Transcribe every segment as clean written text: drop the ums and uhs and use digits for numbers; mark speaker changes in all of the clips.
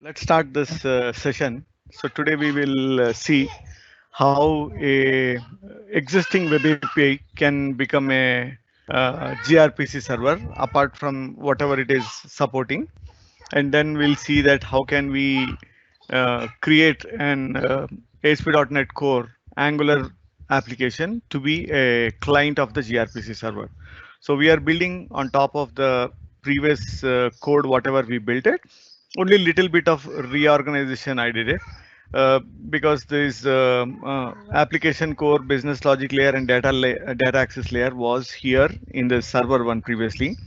Speaker 1: Let's start this session. So today we will see how a existing web API can become a gRPC server apart from whatever it is supporting, and then we'll see that how can we create an ASP.NET Core Angular application to be a client of the gRPC server. So we are building on top of the previous code, whatever we built it. Only little bit of reorganization I did it because this application core, business logic layer, and data access layer was here in the server one previously.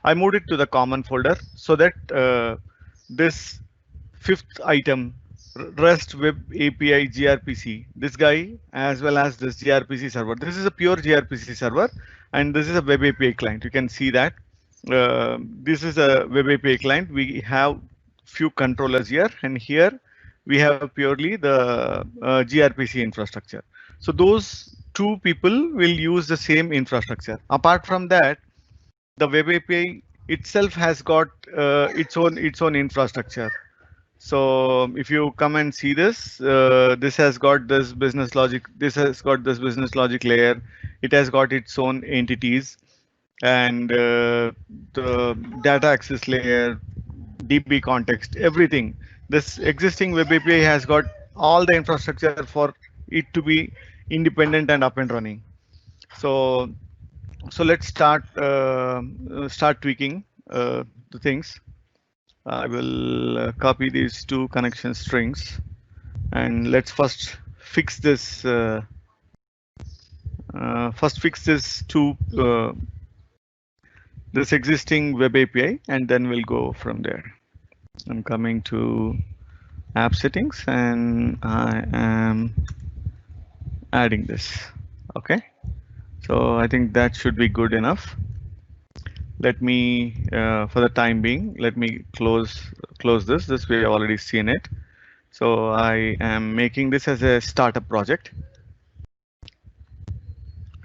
Speaker 1: I moved it to the common folder so that this fifth item, REST Web API gRPC, this guy as well as this gRPC server. This is a pure gRPC server, and this is a Web API client. You can see that this is a Web API client. We have few controllers here, and here we have purely the gRPC infrastructure. So those two people will use the same infrastructure. Apart from that, the Web API itself has got its own infrastructure. So if you come and see this, this has got this business logic. This has got this business logic layer. It has got its own entities, and the data access layer, DB context, everything. This existing Web API has got all the infrastructure for it to be independent and up and running. So let's start tweaking the things. I will copy these two connection strings, and let's first fix this. This existing Web API, and then we'll go from there. I'm coming to app settings, and I am adding this. Okay, so I think that should be good enough. Let me, for the time being, let me close this. This we have already seen it. So I am making this as a startup project.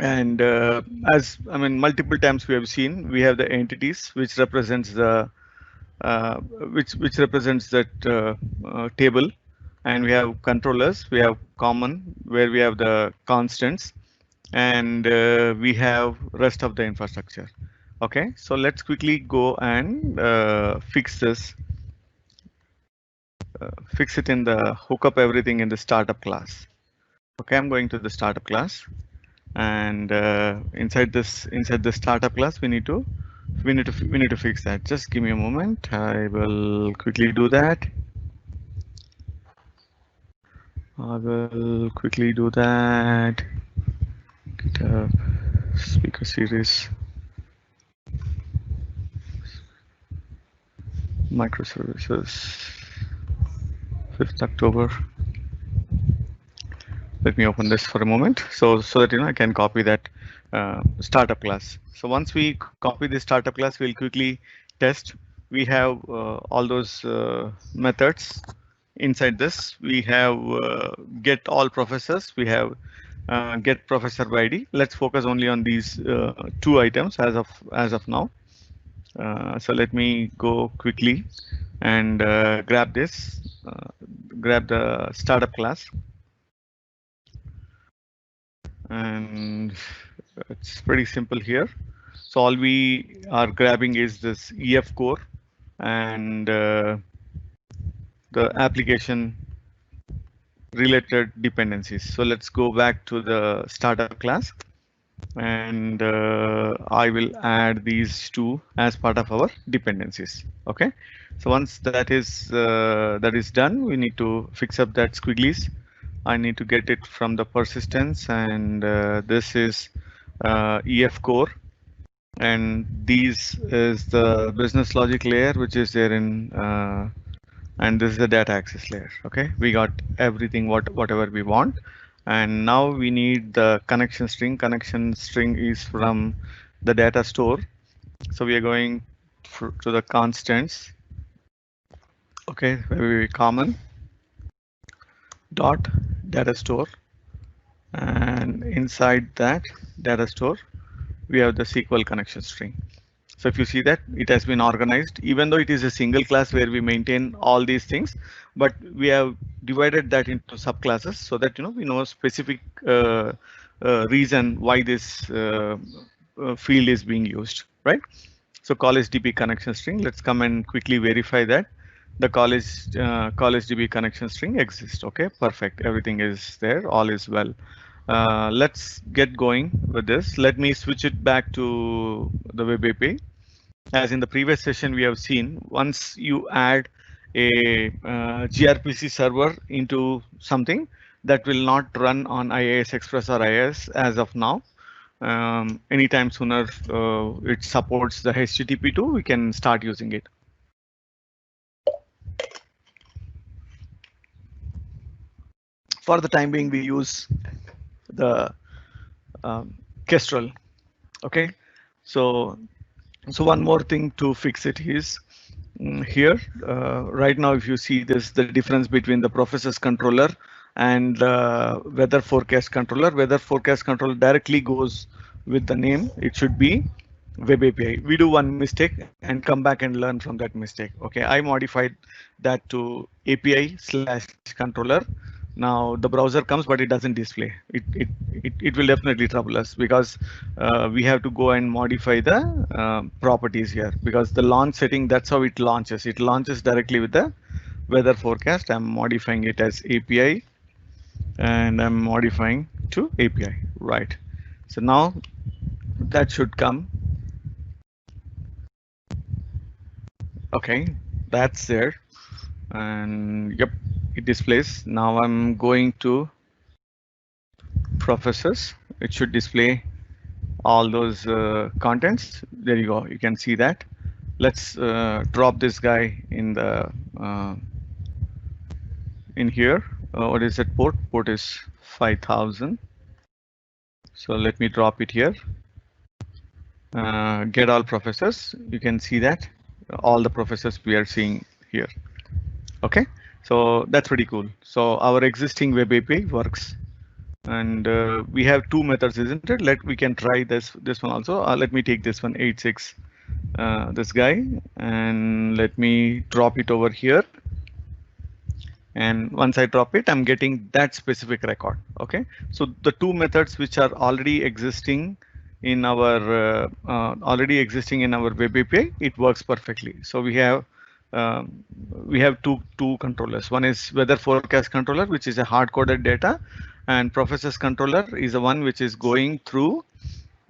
Speaker 1: And as I mean, multiple times we have seen, we have the entities which represents the which represents that table, and we have controllers. We have common where we have the constants, and we have rest of the infrastructure. Okay, so let's quickly go and fix this. Fix it in the hook up everything in the startup class. Okay, I'm going to the startup class, and inside the startup class we need to fix that. Just give me a moment. I will quickly do that. GitHub speaker series. Microservices, 5th October. Let me open this for a moment so that I can copy that startup class. So once we copy the startup class, we'll quickly test. We have all those methods inside this. We have get all professors. We have get professor by ID. Let's focus only on these two items as of now. So let me go quickly and grab this, grab the startup class, and it's pretty simple here. So all we are grabbing is this EF core and the application related dependencies. So let's go back to the startup class, and I will add these two as part of our dependencies. Okay, so once that is done, we need to fix up that squigglies. I need to get it from the persistence, and this is EF core, and these is the business logic layer which is there in and this is the data access layer. Okay, we got everything whatever we want. And now we need the connection string. Connection string is from the data store. So we are going to the constants. Okay, very common dot data store, and inside that data store we have the SQL connection string. So if you see that it has been organized, even though it is a single class where we maintain all these things, but we have divided that into subclasses so that we know a specific reason why this field is being used, right? So college DB connection string. Let's come and quickly verify that the college DB connection string exists. Okay, perfect. Everything is there. All is well. Let's get going with this. Let me switch it back to the web API. As in the previous session, we have seen once you add a gRPC server into something that will not run on IIS Express or IIS as of now. Anytime sooner it supports the HTTP2, we can start using it. For the time being, we use the Kestrel. Okay, so one more thing to fix it is here. Right now, if you see this, the difference between the process controller and weather forecast controller. Weather forecast controller directly goes with the name. It should be web API. We do one mistake and come back and learn from that mistake. Okay, I modified that to API/controller. Now the browser comes, but it doesn't display. It will definitely trouble us because we have to go and modify the properties here, because the launch setting, that's how it launches. It launches directly with the weather forecast. I'm modifying it as API and I'm modifying to API, right? So now that should come. Okay, that's there. And yep, it displays. Now I'm going to professors. It should display all those contents. There you go. You can see that. Let's drop this guy in the in here. What is that port? Port is 5000. So let me drop it here. Get all professors. You can see that all the professors we are seeing here. Okay, so that's pretty cool. So our existing web API works, and we have two methods, isn't it? We can try this one also. Let me take this one 86, this guy, and let me drop it over here. And once I drop it, I'm getting that specific record. Okay, so the two methods which are already existing in our web API, it works perfectly. So we have two controllers. One is weather forecast controller, which is a hard-coded data, and process controller is the one which is going through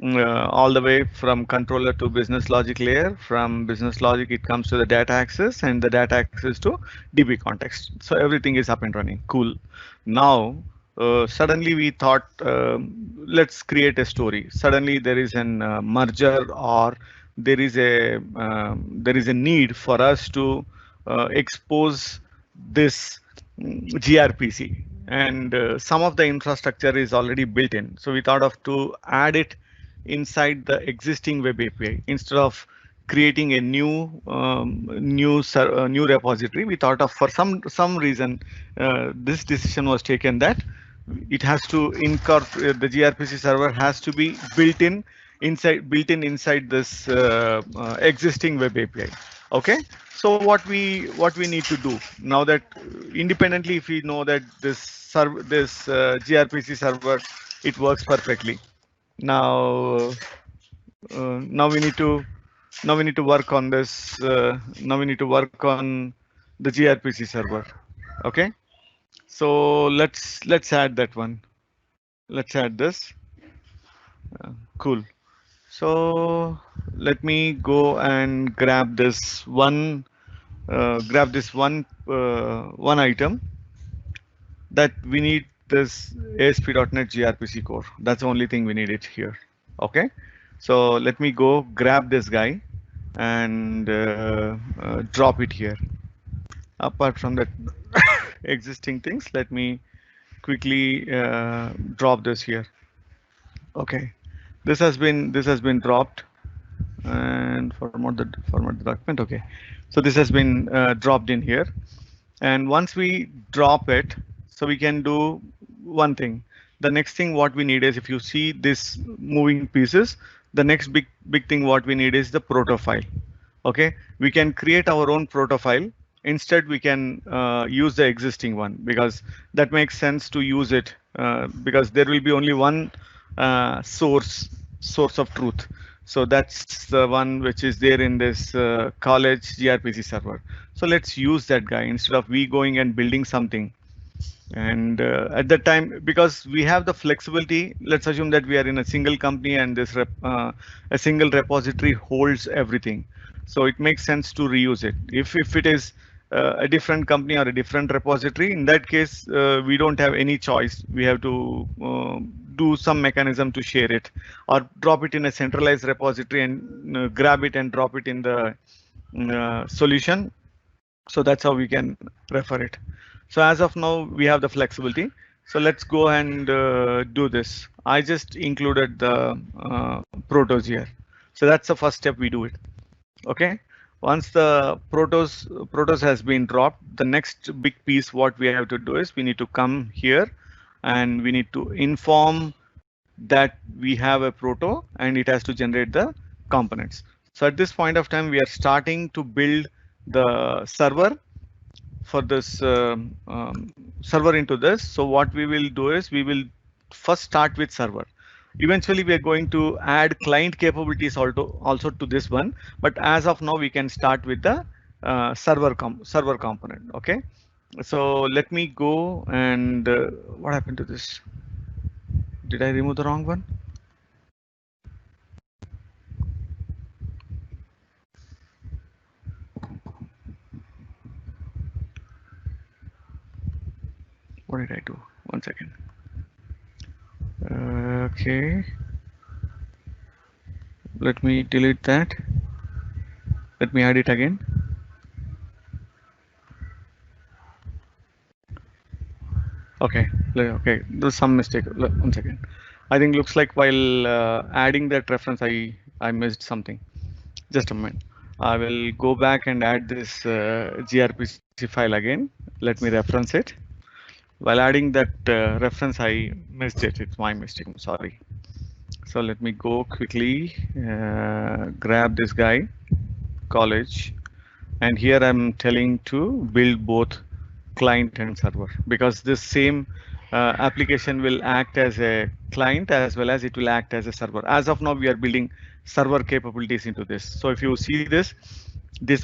Speaker 1: all the way from controller to business logic layer. From business logic, it comes to the data access, and the data access to DB context. So everything is up and running. Cool. Now, suddenly we thought, let's create a story. Suddenly there is an merger, or there is a need for us to expose this gRPC, and some of the infrastructure is already built in. So we thought of to add it inside the existing web API instead of creating a new repository. We thought of, for some reason, this decision was taken that it has to incorporate, the gRPC server has to be built in inside this existing web API. Okay, so what we need to do now, that independently, if we know that this gRPC server, it works perfectly. Now we need to work on this. Now we need to work on the gRPC server. Okay, so let's add that one. Let's add this. Cool. So let me go and grab this one. One item that we need, this ASP.NET gRPC core. That's the only thing we need it here. Okay, so let me go grab this guy and drop it here. Apart from that existing things, let me quickly drop this here. Okay, this has been dropped, and format the document. Okay, so this has been dropped in here, and once we drop it, so we can do one thing. The next thing what we need is, if you see this moving pieces, the next big thing what we need is the Proto File. Okay, we can create our own Proto File. Instead, we can use the existing one because that makes sense to use it because there will be only one source of truth. So that's the one which is there in this college gRPC server. So let's use that guy instead of we going and building something. And at that time, because we have the flexibility, let's assume that we are in a single company and this a single repository holds everything. So it makes sense to reuse it. If it is a different company or a different repository, in that case, we don't have any choice. We have to do some mechanism to share it or drop it in a centralized repository and grab it and drop it in the solution. So that's how we can refer it. So as of now, we have the flexibility. So let's go and do this. I just included the protos here. So that's the first step we do it. Okay. Once the protos has been dropped, the next big piece what we have to do is we need to come here and we need to inform that we have a proto and it has to generate the components. So at this point of time, we are starting to build the server for this server into this. So what we will do is we will first start with server. Eventually, we are going to add client capabilities also to this one. But as of now, we can start with the server component. OK, so let me go and what happened to this? Did I remove the wrong one? What did I do? 1 second. Okay. Let me delete that. Let me add it again. Okay. Okay. There's some mistake. 1 second. I think looks like while adding that reference, I missed something. Just a minute. I will go back and add this gRPC file again. Let me reference it. While adding that reference, I missed it. It's my mistake. I'm sorry. So let me go quickly, grab this guy, college, and here I'm telling to build both client and server because this same application will act as a client as well as it will act as a server. As of now, we are building server capabilities into this. So if you see this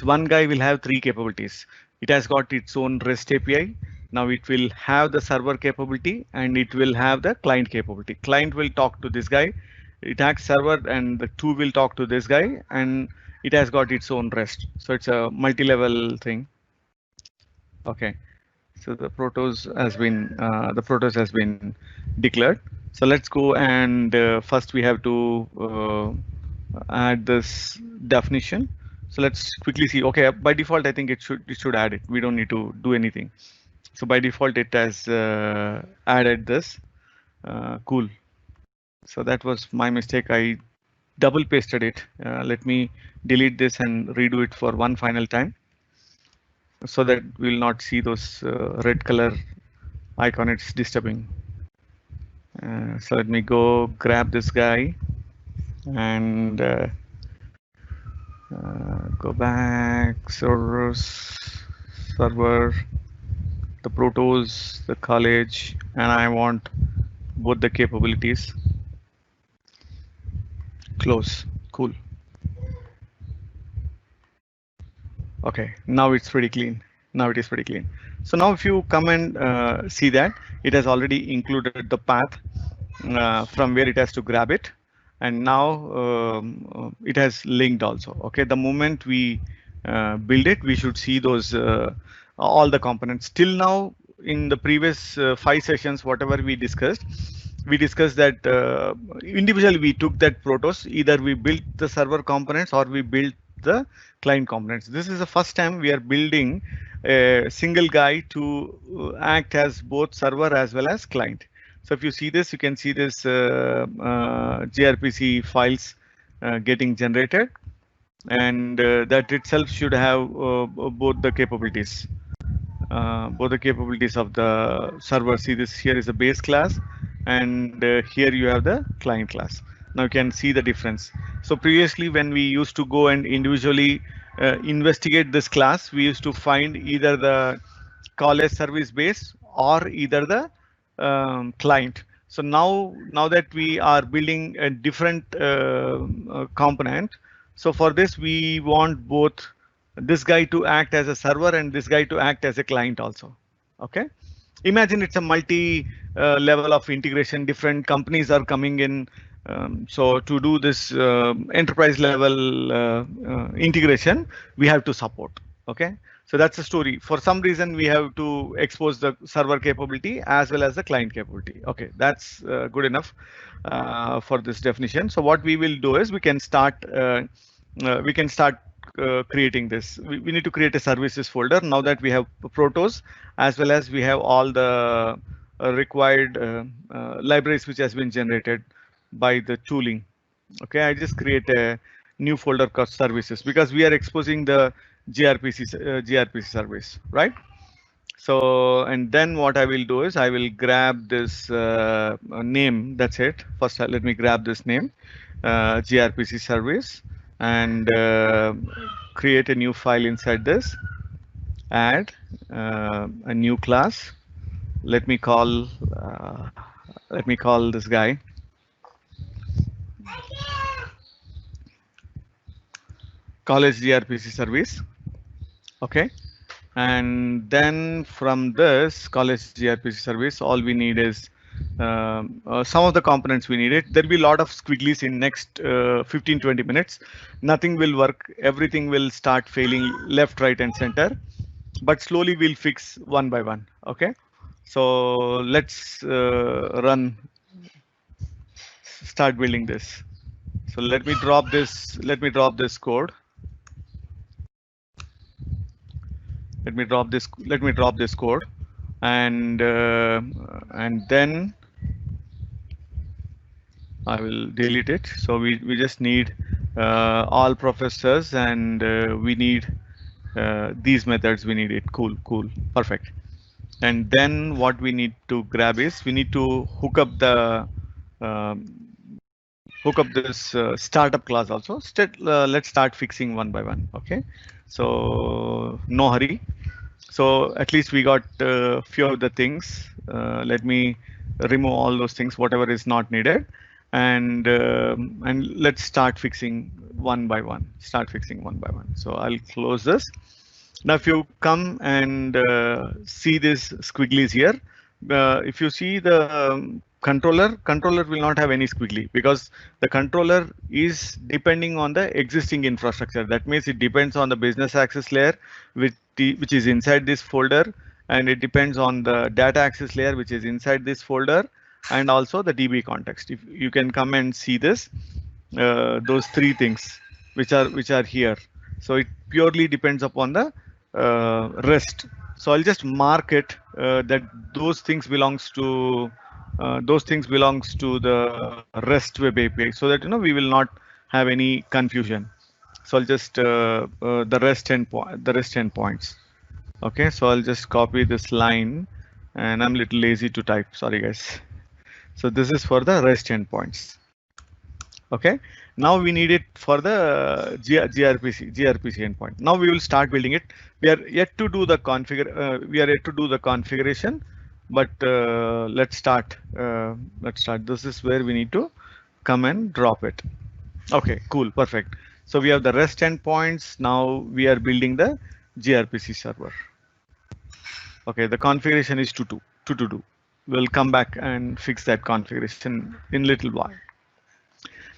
Speaker 1: one guy will have 3 capabilities. It has got its own REST API. Now it will have the server capability and it will have the client capability. Client will talk to this guy. It acts server and the 2 will talk to this guy and it has got its own REST. So it's a multi-level thing. Okay. So the protos has been declared. So let's go and first we have to add this definition. So let's quickly see. Okay, by default, I think it should add it. We don't need to do anything. So by default, it has added this. Cool. So that was my mistake. I double pasted it. Let me delete this and redo it for one final time, so that we'll not see those red color icon. It's disturbing. So let me go grab this guy and go back server, the protos, the college, and I want both the capabilities. Close. Cool. Okay, now it's pretty clean. Now it is pretty clean. So now if you come and see that it has already included the path from where it has to grab it. And now it has linked also. Okay, the moment we build it, we should see those all the components. Till now, in the previous 5 sessions, whatever we discussed that individually we took that protos. Either we built the server components or we built the client components. This is the first time we are building a single guy to act as both server as well as client. So if you see this, you can see this gRPC files getting generated, and that itself should have both the capabilities. Both the capabilities of the server. See this, here is a base class, and here you have the client class. Now you can see the difference. So previously, when we used to go and individually investigate this class, we used to find either the college service base or either the client. So now that we are building a different component, so for this we want both this guy to act as a server and this guy to act as a client also. Okay. Imagine it's a multi level of integration. Different companies are coming in. So to do this enterprise level integration, we have to support. Okay. So that's the story. For some reason, we have to expose the server capability as well as the client capability. Okay, that's good enough for this definition. So what we will do is we can start creating this. We need to create a services folder now that we have Protos as well as we have all the required libraries which has been generated by the tooling. Okay, I just create a new folder called services because we are exposing the gRPC service, right? So, and then what I will do is I will grab this name. That's it. First, let me grab this name, gRPC service, and create a new file inside this. Add a new class. Let me call this guy. College gRPC service. Okay, and then from this college gRPC service, all we need is some of the components we need it. There'll be a lot of squigglies in next 15-20 minutes. Nothing will work. Everything will start failing left, right, and center. But slowly we'll fix one by one. Okay, so let's start building this. So let me drop this. Let me drop this code. Let me drop this code, and then I will delete it. So we just need all professors, and we need these methods. We need it. Cool, perfect. And then what we need to grab is we need to hook up this startup class also. Let's start fixing one by one. Okay, so no hurry. So at least we got a few of the things. Let me remove all those things, whatever is not needed, and let's start fixing one by one. So I'll close this. Now, if you come and see this squigglies here, if you see the controller will not have any squiggly because the controller is depending on the existing infrastructure. That means it depends on the business access layer, which is inside this folder, and it depends on the data access layer, which is inside this folder, and also the DB context. If you can come and see this, those three things which are here. So it purely depends upon the REST. So I'll just mark it that those things belongs to the REST web API, so that we will not have any confusion. So I'll just the REST endpoints. Okay, so I'll just copy this line, and I'm a little lazy to type. Sorry guys. So this is for the REST endpoints. Okay, now we need it for the gRPC endpoint. Now we will start building it. We are yet to do the configuration, but let's start. This is where we need to come and drop it. Okay, cool, perfect. So we have the REST endpoints. Now we are building the gRPC server. Okay, the configuration is to do. We'll come back and fix that configuration in a little while.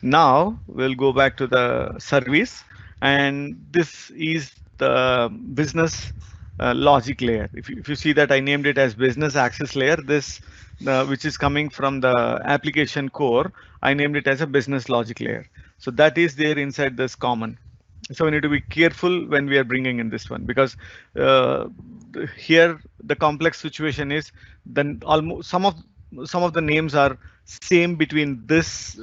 Speaker 1: Now we'll go back to the service, and this is the business logic layer. If you see that I named it as business access layer, this which is coming from the application core, I named it as a business logic layer. So that is there inside this common. So we need to be careful when we are bringing in this one, because here the complex situation is then almost some of the names are same between this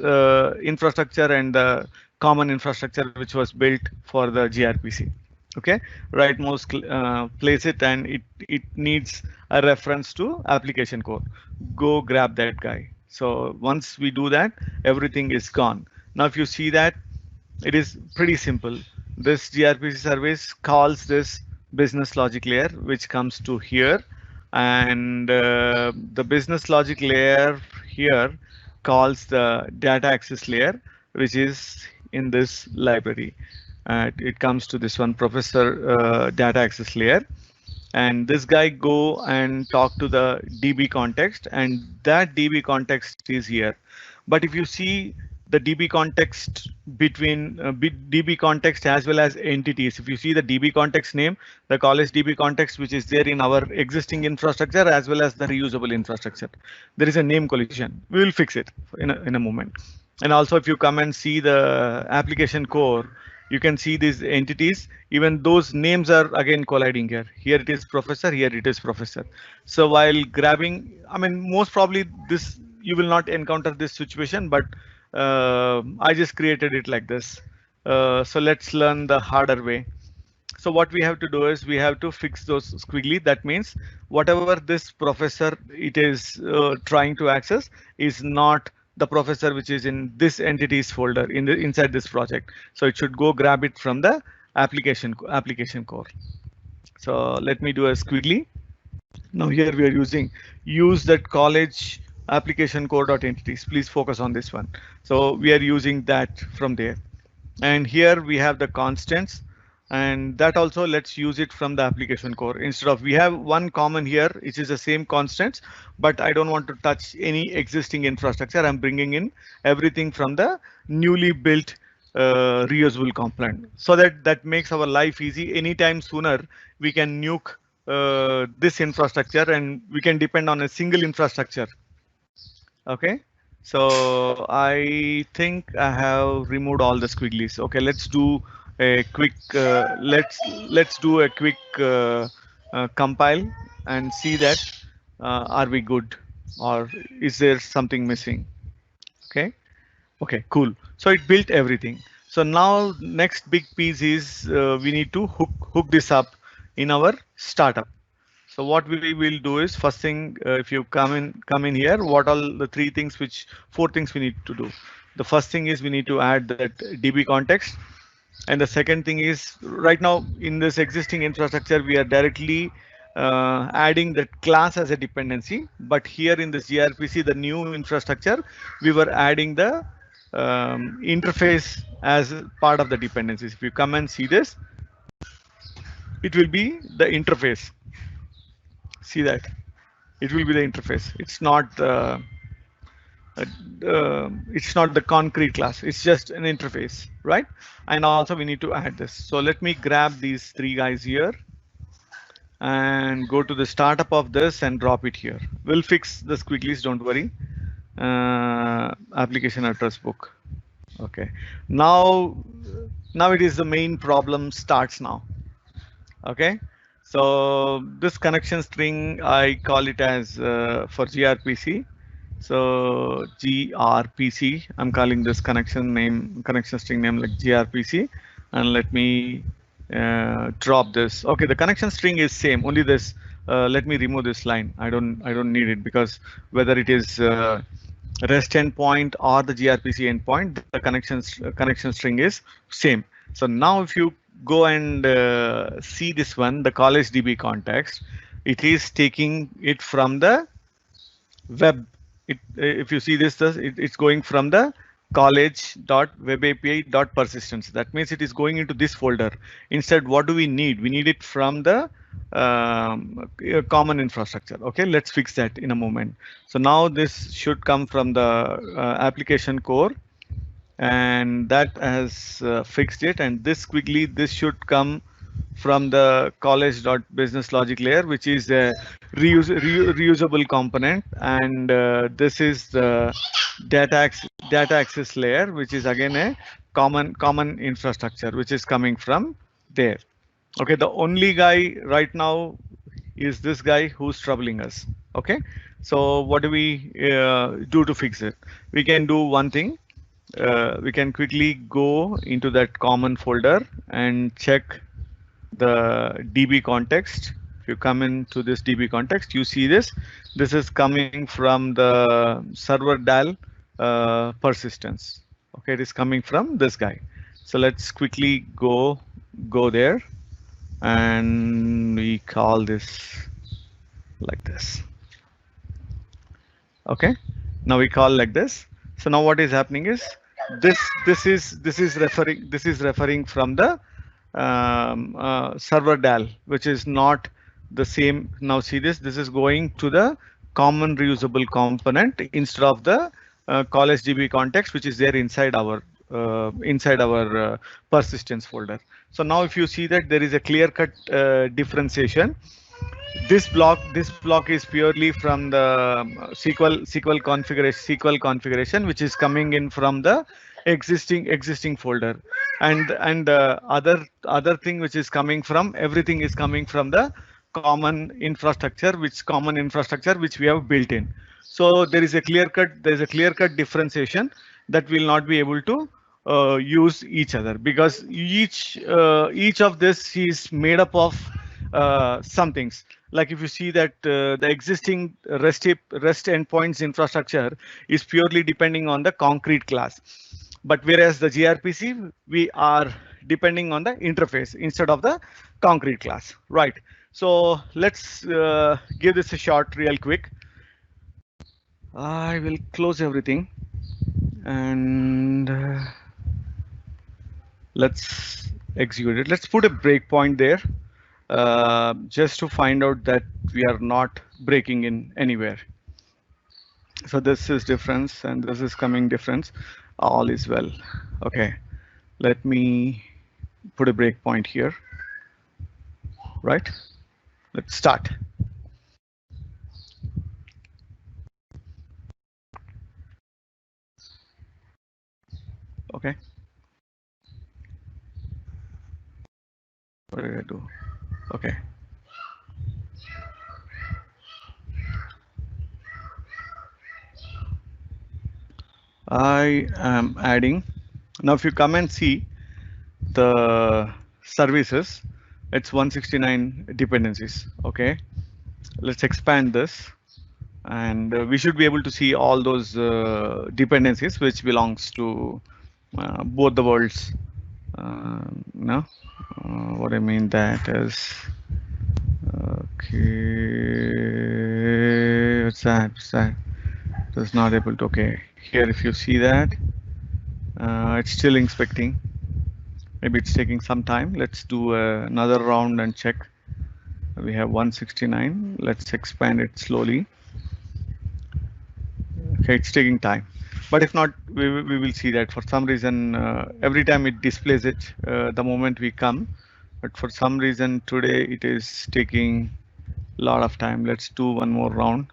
Speaker 1: infrastructure and the common infrastructure which was built for the gRPC. Okay, rightmost place it, and it needs a reference to application core. Go grab that guy. So once we do that, everything is gone. Now, if you see that, it is pretty simple. This gRPC service calls this business logic layer, which comes to here, and the business logic layer here calls the data access layer, which is in this library. It comes to this one, professor data access layer, and this guy go and talk to the DB context, and that DB context is here. But if you see the DB context between DB context as well as entities, if you see the DB context name, the college DB context, which is there in our existing infrastructure as well as the reusable infrastructure, there is a name collision. We will fix it in a moment. And also, if you come and see the application core, you can see these entities, even those names are again colliding here. Here it is professor, here it is professor. So while grabbing, I mean, most probably this, you will not encounter this situation, but I just created it like this. So let's learn the harder way. So what we have to do is we have to fix those squiggly. That means whatever this professor it is trying to access is not the professor which is in this entities folder inside this project. So it should go grab it from the application core. So let me do a squiggly. Now here we are using use that college application core.entities. Please focus on this one. So we are using that from there. And here we have the constants, and that also let's use it from the application core. Instead of, we have one common here, which is the same constants, but I don't want to touch any existing infrastructure. I'm bringing in everything from the newly built reusable component, so that makes our life easy. Anytime sooner we can nuke this infrastructure and we can depend on a single infrastructure. Okay, so I think I have removed all the squigglies. Okay, let's do a quick let's do a quick compile and see that are we good or is there something missing. Okay, cool. So it built everything. So now next big piece is we need to hook this up in our startup. So what we will do is, first thing, if you come in here, what all the four things we need to do. The first thing is we need to add that DB context. And the second thing is, right now in this existing infrastructure, we are directly adding that class as a dependency. But here in this gRPC, the new infrastructure, we were adding the interface as part of the dependencies. If you come and see this, it will be the interface. See that it will be the interface. It's not the concrete class. It's just an interface, right? And also we need to add this. So let me grab these three guys here and go to the startup of this and drop it here. We'll fix the squigglies, don't worry. Application address book. Okay, now it is the main problem starts now. Okay, so this connection string, I call it as for gRPC. So gRPC, I'm calling this connection string name like gRPC, and let me drop this. Okay, the connection string is same, only this. Let me remove this line. I don't need it, because whether it is REST endpoint or the gRPC endpoint, the connection string is same. So now if you go and see this one, the college DB context, it is taking it from the web. If you see this, it's going from the college.webapi.persistence. That means it is going into this folder. Instead, what do we need? We need it from the common infrastructure. Okay, let's fix that in a moment. So now this should come from the application core, and that has fixed it. And this quickly, this should come from the college.business logic layer, which is a reusable component, and this is the data access layer, which is again a common infrastructure, which is coming from there. Okay, the only guy right now is this guy who's troubling us. Okay, so what do we do to fix it? We can do one thing. We can quickly go into that common folder and check the DB context. If you come into this DB context, you see this. This is coming from the server DAL persistence. Okay, it is coming from this guy. So let's quickly go there, and we call this like this. Okay, now we call like this. So now what is happening is this is referring from the server DAL, which is not the same. Now see this is going to the common reusable component instead of the college DB context, which is there inside our persistence folder. So now if you see that there is a clear-cut differentiation. This block is purely from the SQL configuration, which is coming in from the existing folder, and other thing which is coming from, everything is coming from the common infrastructure which we have built in. So there is a clear cut differentiation that will not be able to use each other, because each of this is made up of some things. Like if you see that the existing REST endpoints infrastructure is purely depending on the concrete class, but whereas the gRPC, we are depending on the interface instead of the concrete class, right? So let's give this a shot real quick. I will close everything, and let's execute it. Let's put a breakpoint there. Just to find out that we are not breaking in anywhere. So this is difference and this is coming difference. All is well. Okay, let me put a breakpoint here. Right, let's start. Okay, what did I do? Okay. I am adding. Now, if you come and see the services, it's 169 dependencies. Okay, let's expand this, and we should be able to see all those dependencies which belongs to both the worlds. No, what I mean that is, okay, what's that? It's not able to. Okay, here if you see that, it's still inspecting. Maybe it's taking some time. Let's do another round and check. We have 169. Let's expand it slowly. Okay, it's taking time. But if not, we will see that for some reason, every time it displays it the moment we come. But for some reason today it is taking a lot of time. Let's do one more round.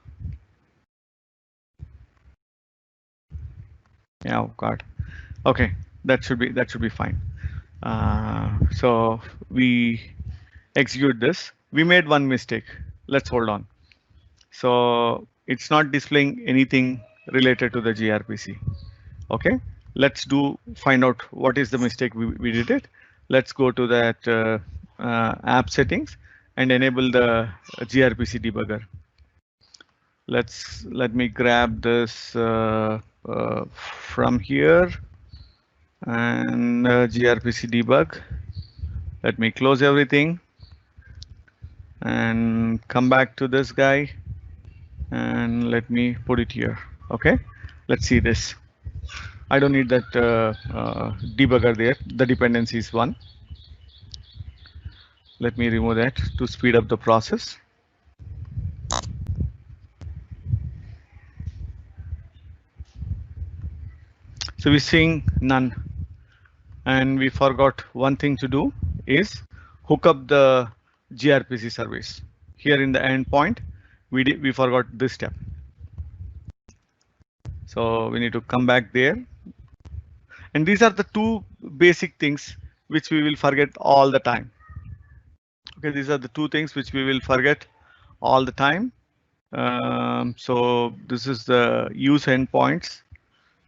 Speaker 1: Yeah, oh God. Okay, that should be fine. So we execute this. We made one mistake. Let's hold on. So it's not displaying anything related to the gRPC. Okay, let's find out what is the mistake we did it. Let's go to that app settings and enable the gRPC debugger. Let me grab this from here and gRPC debug. Let me close everything and come back to this guy, and let me put it here. Okay, let's see this. I don't need that debugger there, the dependencies one. Let me remove that to speed up the process. So we're seeing none, and we forgot one thing to do is hook up the gRPC service. Here in the endpoint, we forgot this step. So we need to come back there. And these are the two basic things which we will forget all the time. Okay, these are the two things which we will forget all the time. So this is the use endpoints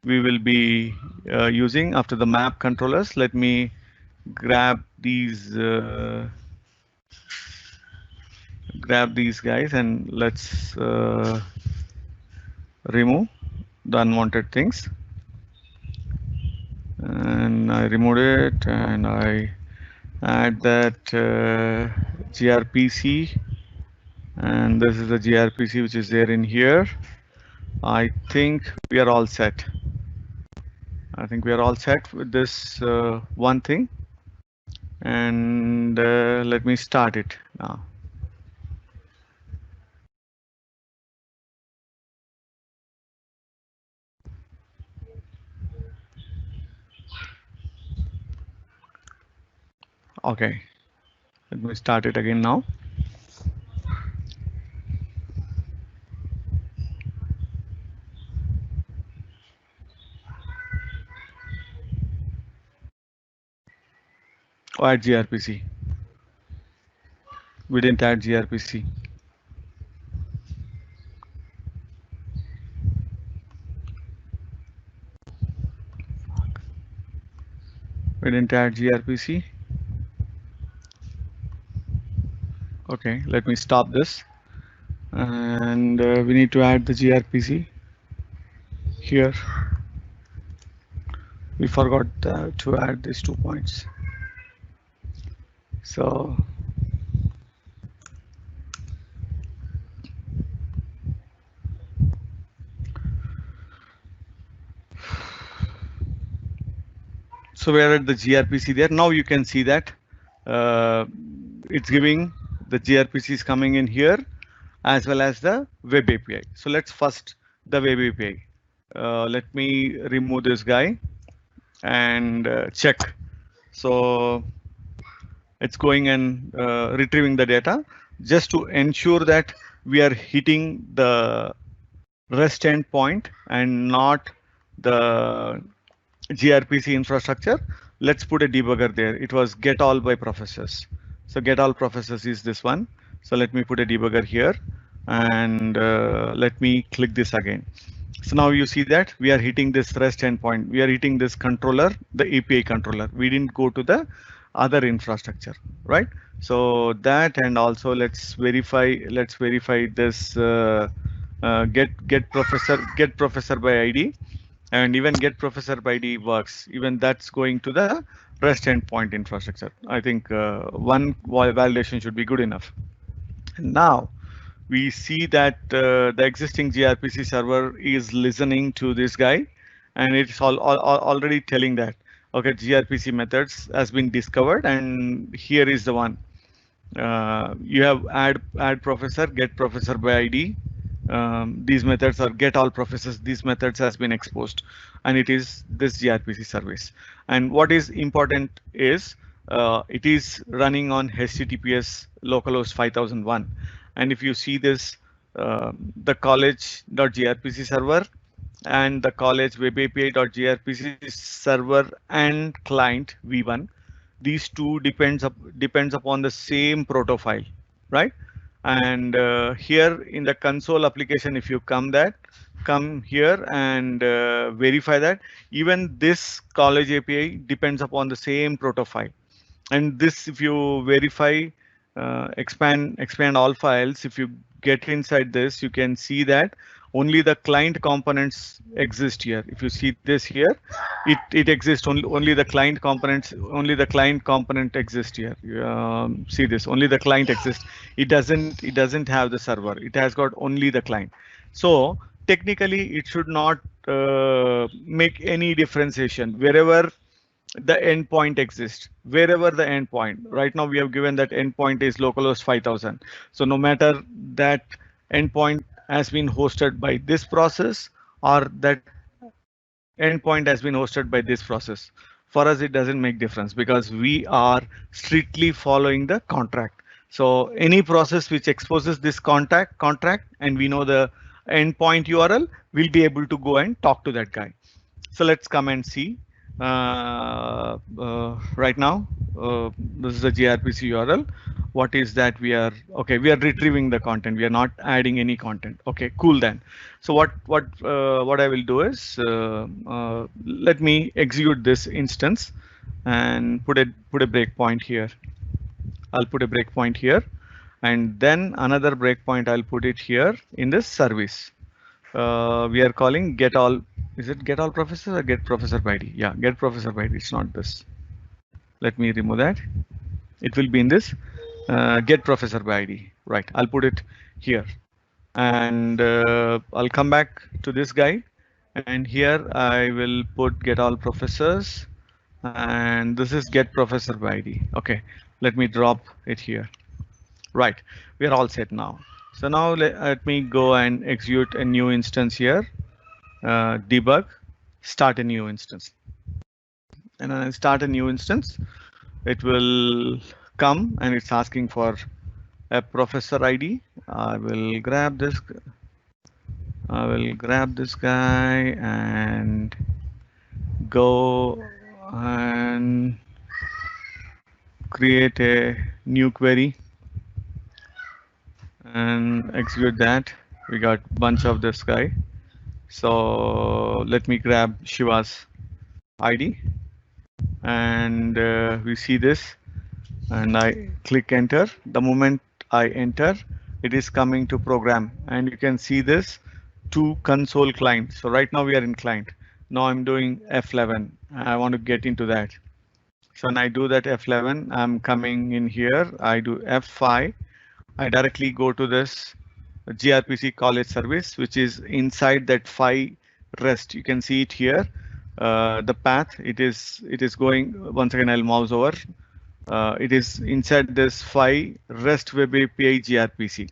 Speaker 1: we will be using after the map controllers. Let me grab these grab these guys and let's remove the unwanted things. And I removed it and I add that gRPC, and this is the gRPC which is there in here. I think we are all set. I think we are all set with this one thing, and let me start it now. Okay, let me start it again now. Oh, add gRPC. We didn't add gRPC. We didn't add gRPC. Okay, let me stop this. And we need to add the gRPC here. We forgot to add these 2 points. So we are at the gRPC there. Now you can see that it's giving the gRPC is coming in here as well as the web API. So let's first the web API. Let me remove this guy and check. So it's going and retrieving the data just to ensure that we are hitting the REST endpoint and not the gRPC infrastructure. Let's put a debugger there. It was get all by professors. So get all professors is this one. So let me put a debugger here and let me click this again. So now you see that we are hitting this REST endpoint. We are hitting this controller, the API controller. We didn't go to the other infrastructure, right? So that, and also let's verify this get professor by ID, and even get professor by ID works. Even that's going to the REST endpoint infrastructure. I think one validation should be good enough. Now we see that the existing gRPC server is listening to this guy, and it's already telling that, okay, gRPC methods has been discovered, and here is the one. You have add professor, get professor by ID. These methods are get all professors. These methods has been exposed, and it is this gRPC service. And what is important is it is running on HTTPS localhost 5001. And if you see this, the college.grpc server and the college web API.grpc server and client v1, these two depends upon the same proto file, right? And here in the console application, if you come here and verify that even this college API depends upon the same proto file. And this, if you verify, expand all files, if you get inside this, you can see that only the client components exist here. If you see this here, it exists only the client components, only the client component exists here. See this, only the client exists. It doesn't have the server. It has got only the client. So technically it should not make any differentiation wherever the endpoint exists, wherever the endpoint. Right now we have given that endpoint is localhost 5000. So no matter that endpoint has been hosted by this process or that endpoint has been hosted by this process, for us it doesn't make difference because we are strictly following the contract. So any process which exposes this contract and we know the endpoint URL, we'll be able to go and talk to that guy. So let's come and see. Right now, this is a gRPC URL. What is that? We are retrieving the content. We are not adding any content. Okay, cool then. So what I will do is let me execute this instance and put a breakpoint here. I'll put a breakpoint here, and then another breakpoint I'll put it here in this service. We are calling get all. Is it get all professors or get professor by ID? Yeah, get professor by ID. It's not this. Let me remove that. It will be in this get professor by ID. Right. I'll put it here, and I'll come back to this guy, and here I will put get all professors, and this is get professor by ID. Okay. Let me drop it here. Right. We are all set now. So now let me go and execute a new instance here. Debug, start a new instance. And when I start a new instance, it will come and it's asking for a professor ID. I will grab this guy and go and create a new query and execute that. We got a bunch of this guy. So let me grab Shiva's ID, and we see this, and I click enter. The moment I enter, it is coming to program, and you can see this to console client. So right now we are in client. Now I'm doing F11. I want to get into that. So when I do that F11, I'm coming in here. I do F5. I directly go to this gRPC college service, which is inside that 5 REST. You can see it here. The path it is going. Once again, I'll mouse over. It is inside this 5 REST Web API gRPC.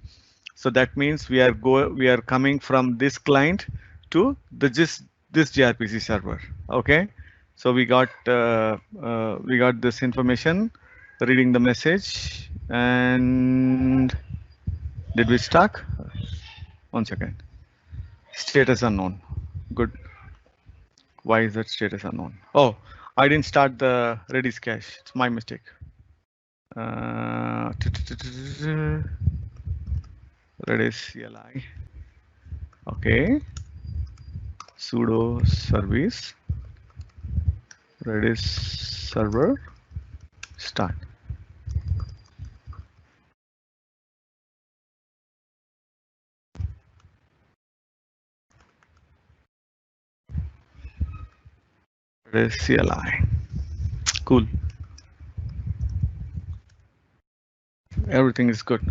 Speaker 1: So that means we are coming from this client to this gRPC server. Okay. So we got this information, reading the message, and did we stuck? 1 second. Status unknown. Good. Why is that status unknown? Oh, I didn't start the Redis cache. It's my mistake. Redis CLI. Okay. Sudo service. Redis server. Start. Redis CLI. Cool. Everything is good.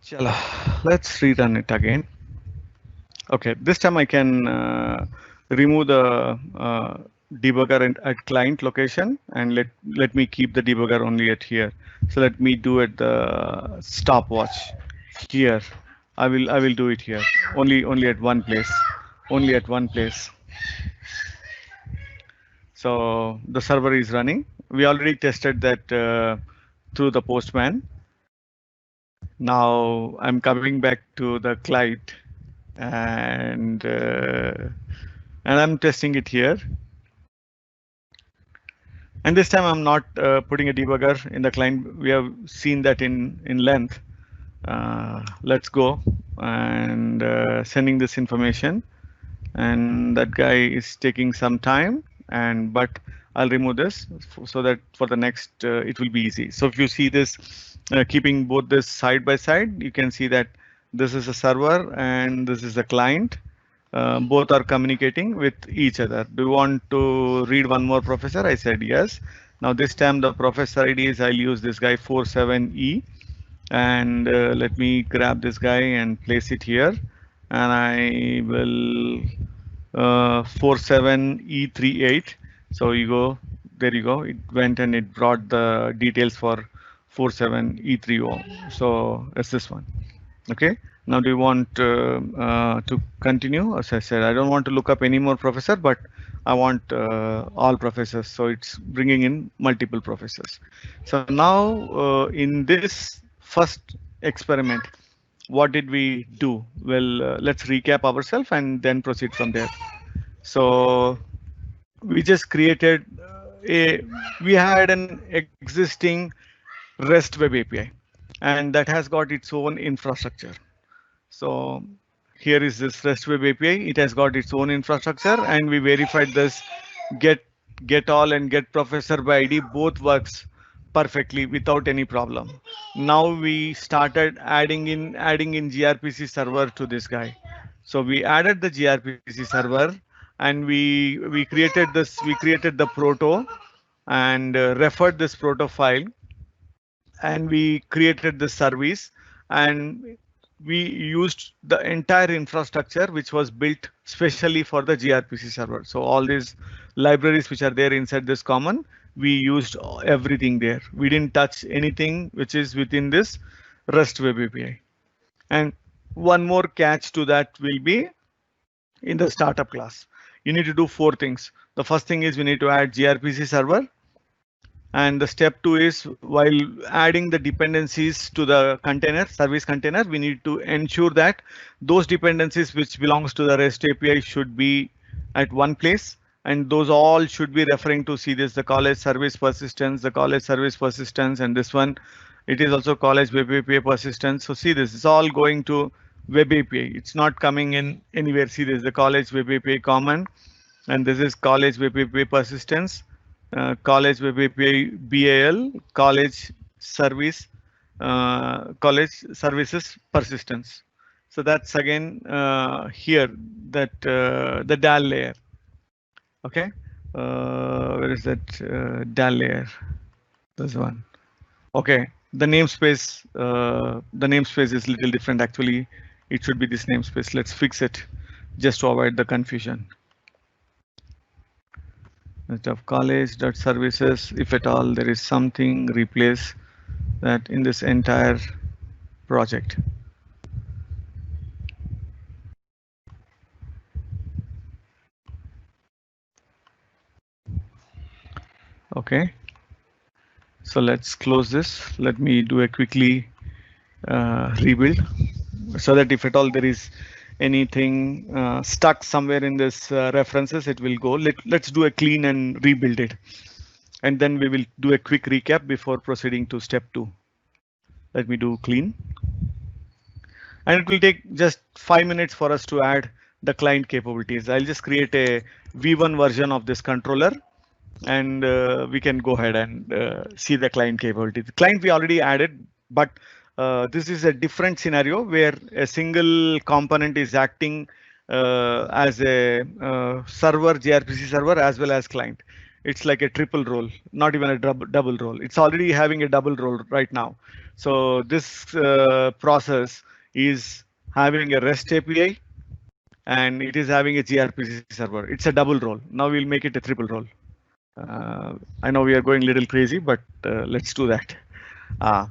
Speaker 1: Chala, let's rerun it again. Okay, this time I can remove the debugger at client location, and let me keep the debugger only at here. So let me do at the stopwatch here. I will do it here. Only at one place. Only at one place. So the server is running. We already tested that through the postman. Now I'm coming back to the client, and I'm testing it here. And this time I'm not putting a debugger in the client. We have seen that in length. Let's go and sending this information, and that guy is taking some time, but I'll remove this so that for the next it will be easy. So if you see this, keeping both this side by side, you can see that this is a server and this is a client. Both are communicating with each other. Do you want to read one more professor? I said yes. Now this time the professor ID is, I'll use this guy 47E, and let me grab this guy and place it here, and I will 47E38. So you go, there you go. It went and it brought the details for 47E30. So it's this one. Okay. Now do you want to continue? As I said, I don't want to look up any more professor, but I want all professors. So it's bringing in multiple professors. So now in this first experiment, what did we do? Well, let's recap ourselves and then proceed from there. So we just created we had an existing REST web API, and that has got its own infrastructure. So here is this REST web API. It has got its own infrastructure, and we verified this get all and get professor by ID both works perfectly without any problem. Now we started adding in gRPC server to this guy. So we added the gRPC server, and we created the proto, and referred this proto file, and we created the service, and we used the entire infrastructure which was built specially for the gRPC server. So all these libraries which are there inside this common, we used everything there. We didn't touch anything which is within this REST web API. And one more catch to that will be in the startup class. You need to do 4 things. The first thing is we need to add gRPC server. And the step 2 is, while adding the dependencies to the container, service container, we need to ensure that those dependencies which belongs to the REST API should be at one place. And those all should be referring to, see this, the college service persistence, the college service persistence, and this one, it is also college web API persistence. So see this, it's all going to web API. It's not coming in anywhere. See this, the college web API common, and this is college web API persistence. College web API BAL, college service, college services persistence. So that's again here, that the DAL layer. Okay, where is that DAL layer? This one. Okay, the namespace is a little different actually. It should be this namespace. Let's fix it just to avoid the confusion. Of college.services, if at all there is something, replace that in this entire project. Okay, so let's close this. Let me do a quickly rebuild, so that if at all there is anything stuck somewhere in this references, it will go. Let's do a clean and rebuild it, and then we will do a quick recap before proceeding to step 2. Let me do clean, and it will take just 5 minutes for us to add the client capabilities. I'll just create a V1 version of this controller, and we can go ahead and see the client capability. The client we already added, but this is a different scenario where a single component is acting as a server, gRPC server, as well as client. It's like a triple role, not even a double role. It's already having a double role right now. So this process is having a REST API, and it is having a gRPC server. It's a double role. Now we'll make it a triple role. I know we are going a little crazy, but let's do that.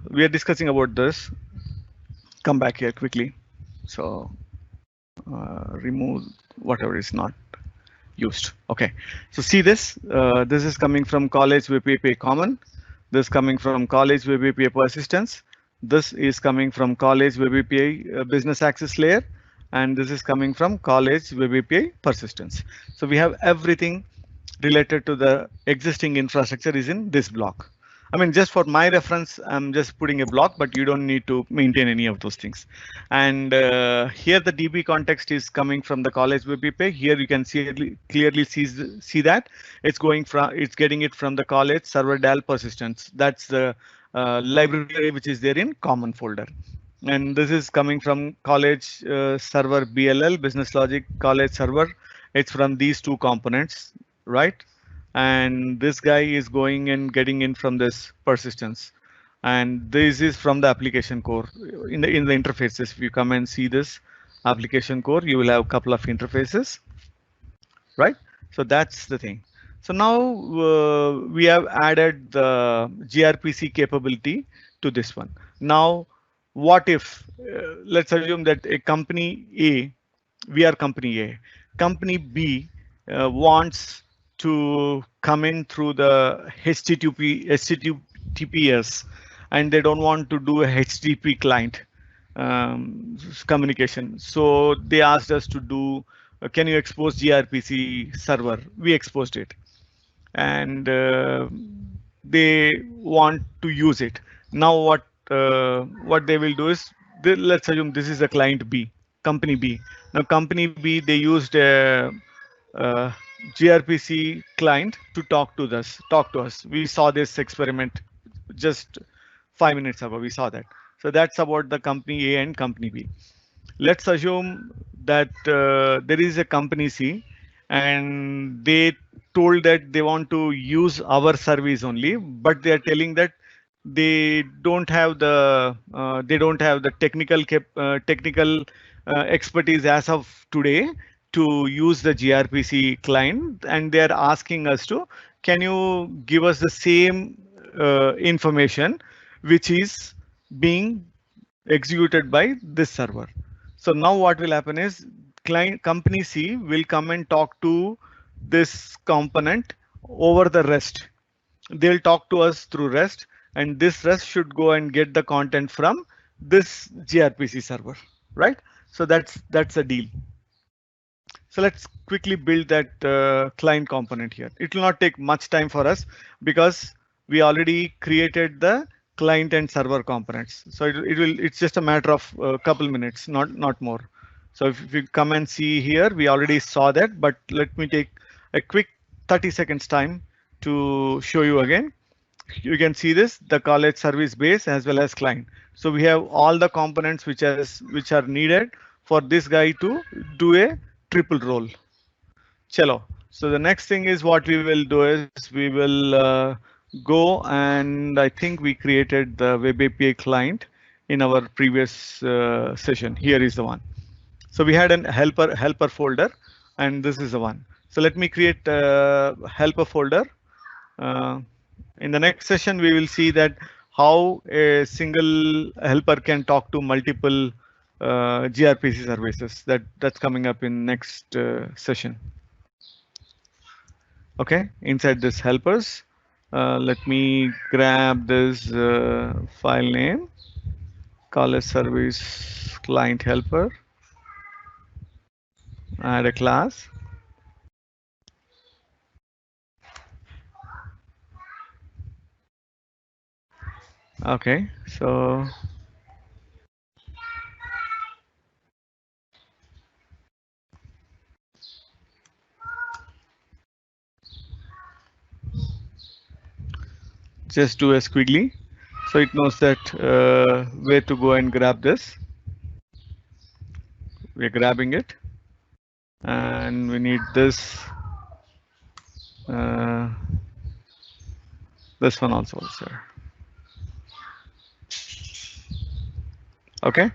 Speaker 1: We are discussing about this. Come back here quickly. So remove whatever is not used. Okay, so see this. This is coming from college web API common. This is coming from college web API persistence. This is coming from college web API business access layer, and this is coming from college web API persistence. So we have everything related to the existing infrastructure is in this block. I mean, just for my reference, I'm just putting a block, but you don't need to maintain any of those things. And here the DB context is coming from the college web API. Here you can clearly see that it's getting it from the college server DAL persistence. That's the library which is there in common folder. And this is coming from college server BLL, business logic college server. It's from these 2 components, right? And this guy is going and getting in from this persistence, and this is from the application core. In the interfaces, if you come and see this application core, you will have a couple of interfaces, right? So that's the thing. So now we have added the gRPC capability to this one. Now what if let's assume that a company A, we are company A, company B wants to come in through the HTTPS, and they don't want to do a HTTP client communication. So they asked us to do, can you expose gRPC server? We exposed it, and they want to use it. Now what they will do is, let's assume this is a client B, company B. Now company B, they used a gRPC client to talk to us. We saw this experiment just 5 minutes ago. We saw that. So that's about the company A and company B. Let's assume that there is a company C and they told that they want to use our service only, but they are telling that they don't have the technical expertise as of today to use the gRPC client, and they are asking us to, can you give us the same information which is being executed by this server. So now what will happen is client company C will come and talk to this component over the REST. They'll talk to us through REST, and this REST should go and get the content from this gRPC server, right? So that's a deal. So let's quickly build that client component here. It will not take much time for us because we already created the client and server components. So it's just a matter of a couple minutes, not more. So if you come and see here, we already saw that, but let me take a quick 30 seconds time to show you again. You can see this, the college service base as well as client. So we have all the components which are needed for this guy to do a triple role. Chalo. So the next thing is what we will do is we will go, and I think we created the web API client in our previous session. Here is the one. So we had a helper folder, and this is the one. So let me create a helper folder. In the next session, we will see that how a single helper can talk to multiple gRPC services. That's coming up in next session. Okay, inside this helpers, let me grab this file name, college service client helper, add a class. Okay, so just do a squiggly, so it knows that where to go and grab this. We're grabbing it, and we need this. This one also, sir. Okay.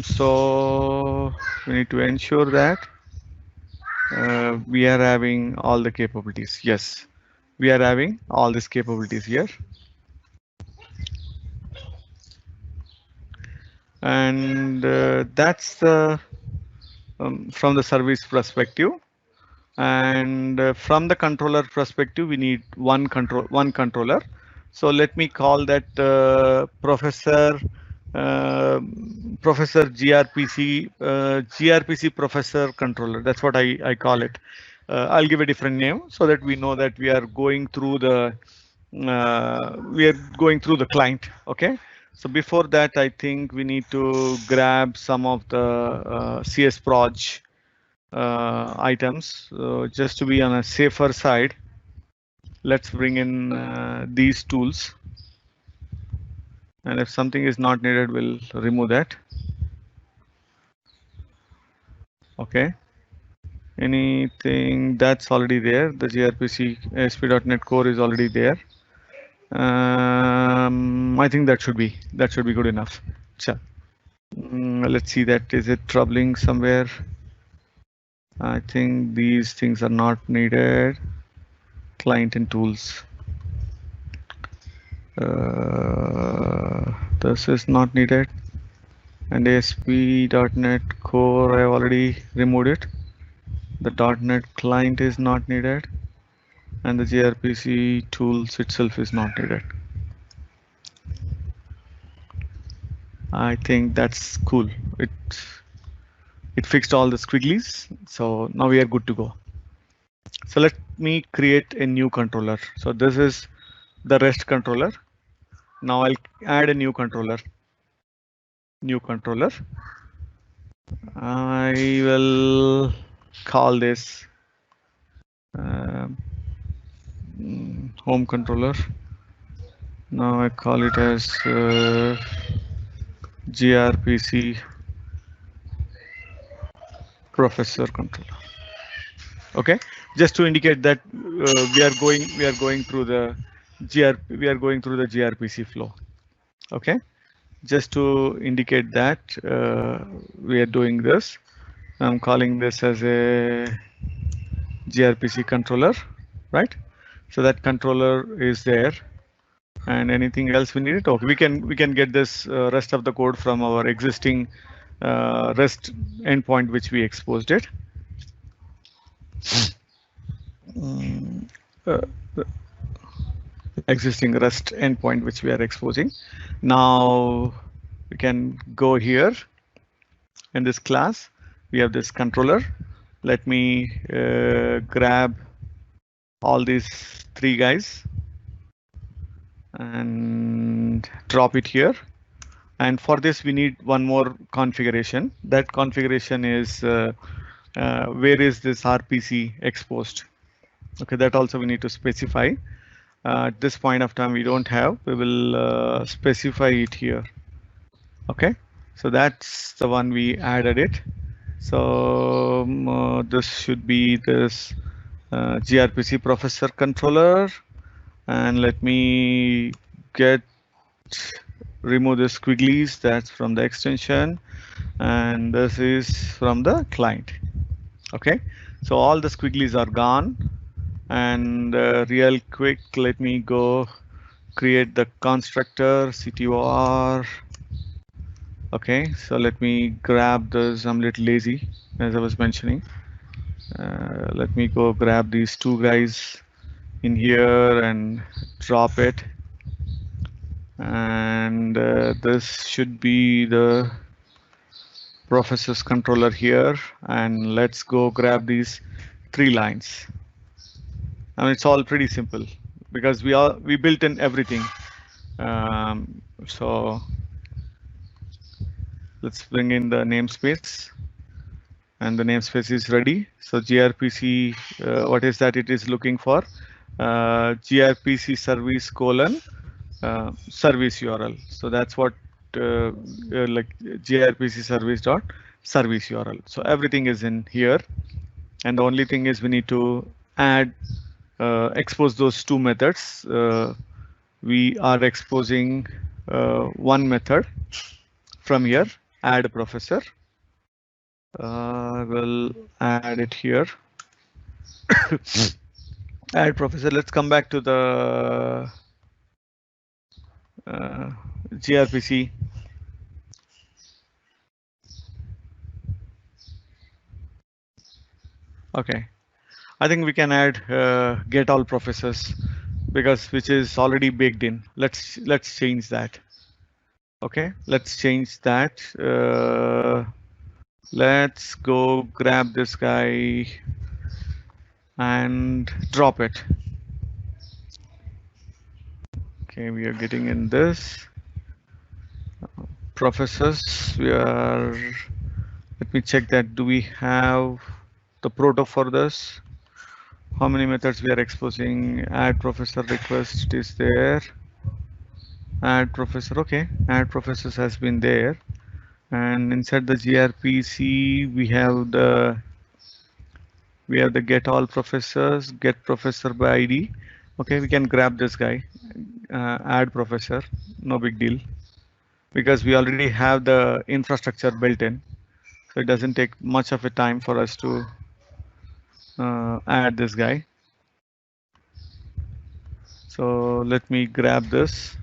Speaker 1: So we need to ensure that we are having all the capabilities. Yes, we are having all these capabilities here. And that's the from the service perspective. And from the controller perspective, we need one controller. So let me call that Professor gRPC Professor controller. That's what I call it. I'll give a different name so that we know that we are going through the client. Okay. So before that, I think we need to grab some of the CS proj items. Just to be on a safer side, let's bring in these tools. And if something is not needed, we'll remove that. Okay. Anything that's already there, the gRPC ASP.NET Core is already there. I think that should be good enough. Let's see that. Is it troubling somewhere? I think these things are not needed. Client and tools. This is not needed. And ASP.NET Core, I have already removed it. The .NET client is not needed. And the gRPC tools itself is not needed. I think that's cool. It fixed all the squigglies. So now we are good to go. So let me create a new controller. So this is the REST controller. Now I'll add a new controller. I will call this home controller. Now I call it as gRPC professor controller. Okay, just to indicate that we are going through the gRPC flow. Okay, just to indicate that we are doing this. I'm calling this as a gRPC controller, right? So that controller is there. And anything else we need to talk? We can get this rest of the code from our existing REST endpoint, which we exposed it. Existing REST endpoint which we are exposing. Now we can go here in this class. We have this controller. Let me grab all these three guys and drop it here. And for this, we need one more configuration. That configuration is where is this RPC exposed? Okay, that also we need to specify. At this point of time, we don't have. We will specify it here. Okay, so that's the one we added it. So this should be this gRPC professor controller. And let me remove the squigglies. That's from the extension. And this is from the client. Okay, so all the squigglies are gone. And real quick, let me go create the constructor Ctor. Okay, so let me grab this. I'm a little lazy, as I was mentioning. Let me go grab these two guys in here and drop it. And this should be the professor's controller here. And let's go grab these three lines. I mean, it's all pretty simple because we built in everything. So let's bring in the namespace, and the namespace is ready. So gRPC, what is that? It is looking for gRPC service colon service URL. So that's what like gRPC service dot service URL. So everything is in here, and the only thing is we need to add expose those two methods. We are exposing one method from here, add professor. We'll add it here. Add professor. Let's come back to the gRPC. Okay, I think we can add get all professors because which is already baked in. Let's change that. Okay, let's change that. Let's go grab this guy and drop it. Okay, we are getting in this professors. We are. Let me check that. Do we have the proto for this? How many methods we are exposing? Add professor request is there. Add professor. Okay, add professors has been there. And inside the gRPC, we have the get all professors, get professor by ID. Okay, we can grab this guy, add professor, no big deal, because we already have the infrastructure built in. So it doesn't take much of a time for us to add this guy. So let me grab this,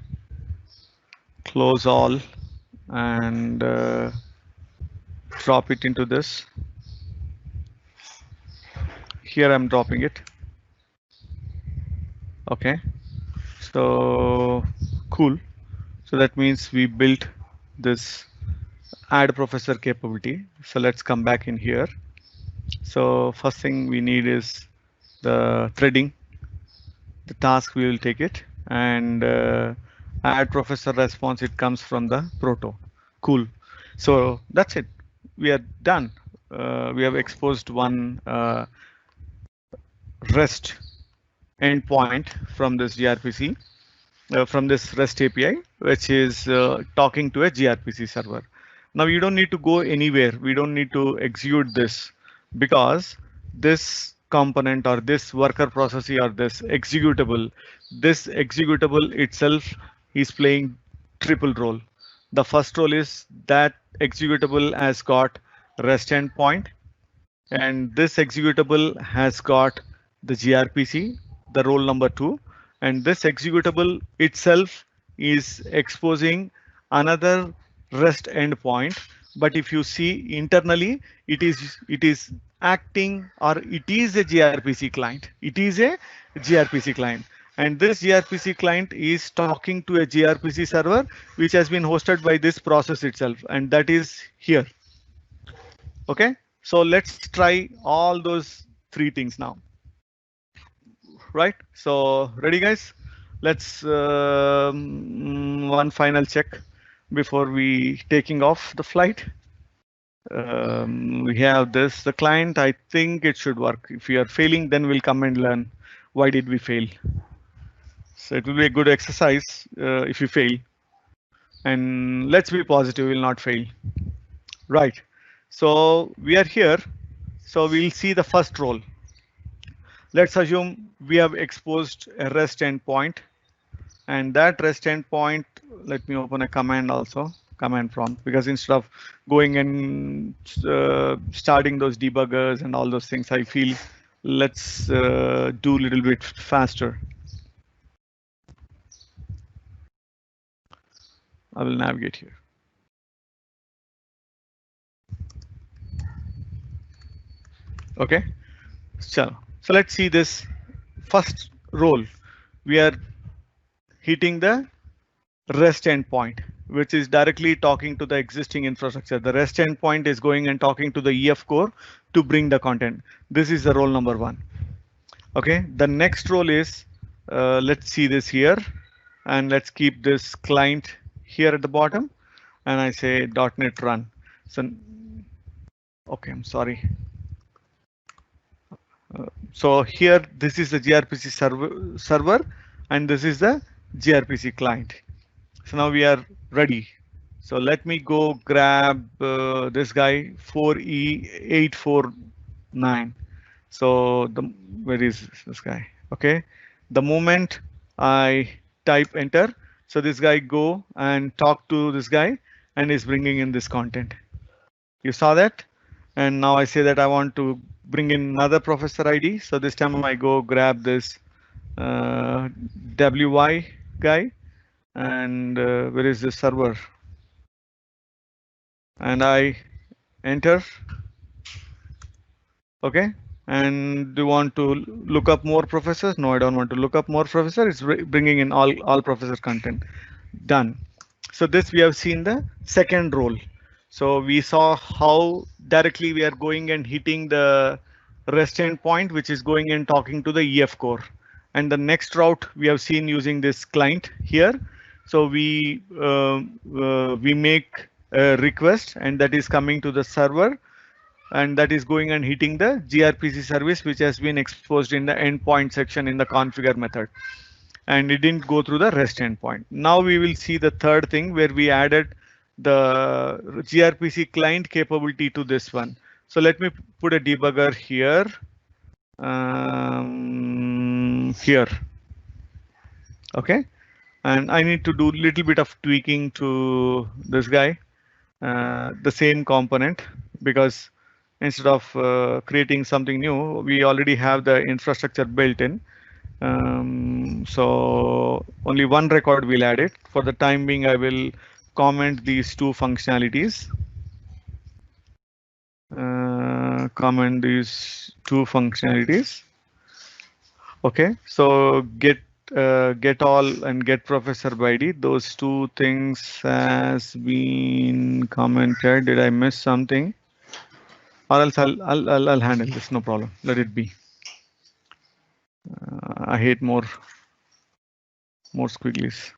Speaker 1: close all, and drop it into this. Here I'm dropping it. Okay, so cool. So that means we built this add professor capability. So let's come back in here. So first thing we need is the threading. The task, we will take it, and add professor response, it comes from the proto. Cool. So that's it. We are done. We have exposed one REST endpoint from this gRPC, from this REST API, which is talking to a gRPC server. Now you don't need to go anywhere. We don't need to execute this because this component or this worker process or this executable itself is playing triple role. The first role is that executable has got REST endpoint, and this executable has got the gRPC, the role number 2, and this executable itself is exposing another REST endpoint. But if you see internally, it is acting, or it is a gRPC client. It is a gRPC client. And this gRPC client is talking to a gRPC server, which has been hosted by this process itself, and that is here. Okay, so let's try all those three things now. Right, so ready guys? Let's one final check before we taking off the flight. We have this, the client. I think it should work. If we are failing, then we'll come and learn why did we fail. So it will be a good exercise if you fail, and let's be positive, we'll not fail. Right, so we are here. So we'll see the first role. Let's assume we have exposed a REST endpoint, and that REST endpoint, let me open a command also, command prompt, because instead of going and starting those debuggers and all those things, I feel let's do a little bit faster. I will navigate here. Okay, so let's see this first role. We are hitting the REST endpoint, which is directly talking to the existing infrastructure. The REST endpoint is going and talking to the EF core to bring the content. This is the role number 1. Okay, the next role is, let's see this here, and let's keep this client here at the bottom, and I say .NET run. So, okay, I'm sorry. So here, this is the gRPC server, and this is the gRPC client. So now we are ready. So let me go grab this guy 4E849. So where is this guy? Okay, the moment I type enter, so this guy go and talk to this guy and is bringing in this content. You saw that? And now I say that I want to bring in another professor ID. So this time I go grab this WY guy, and where is the server? And I enter. Okay. And do you want to look up more professors? No, I don't want to look up more professors. It's bringing in all professor content. Done. So this we have seen the second role. So we saw how directly we are going and hitting the REST endpoint, which is going and talking to the EF core. And the next route we have seen using this client here. So we make a request, and that is coming to the server, and that is going and hitting the gRPC service, which has been exposed in the endpoint section in the configure method. And it didn't go through the REST endpoint. Now we will see the third thing where we added the gRPC client capability to this one. So let me put a debugger here. Here. Okay. And I need to do a little bit of tweaking to this guy, the same component, because instead of creating something new, we already have the infrastructure built in. So only one record will add it. For the time being, I will comment these two functionalities. Comment these two functionalities. Okay, so get all and get professor by ID. Those two things has been commented. Did I miss something? Or else I'll handle this. No problem. Let it be. I hate more squigglies.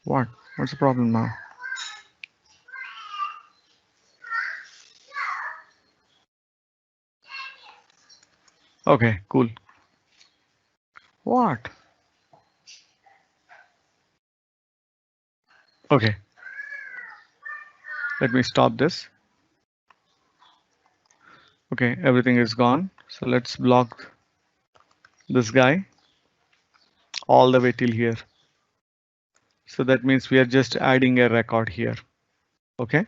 Speaker 1: What's the problem now? Okay, cool. What? Okay, let me stop this. Okay, everything is gone. So let's block this guy all the way till here. So that means we are just adding a record here. Okay,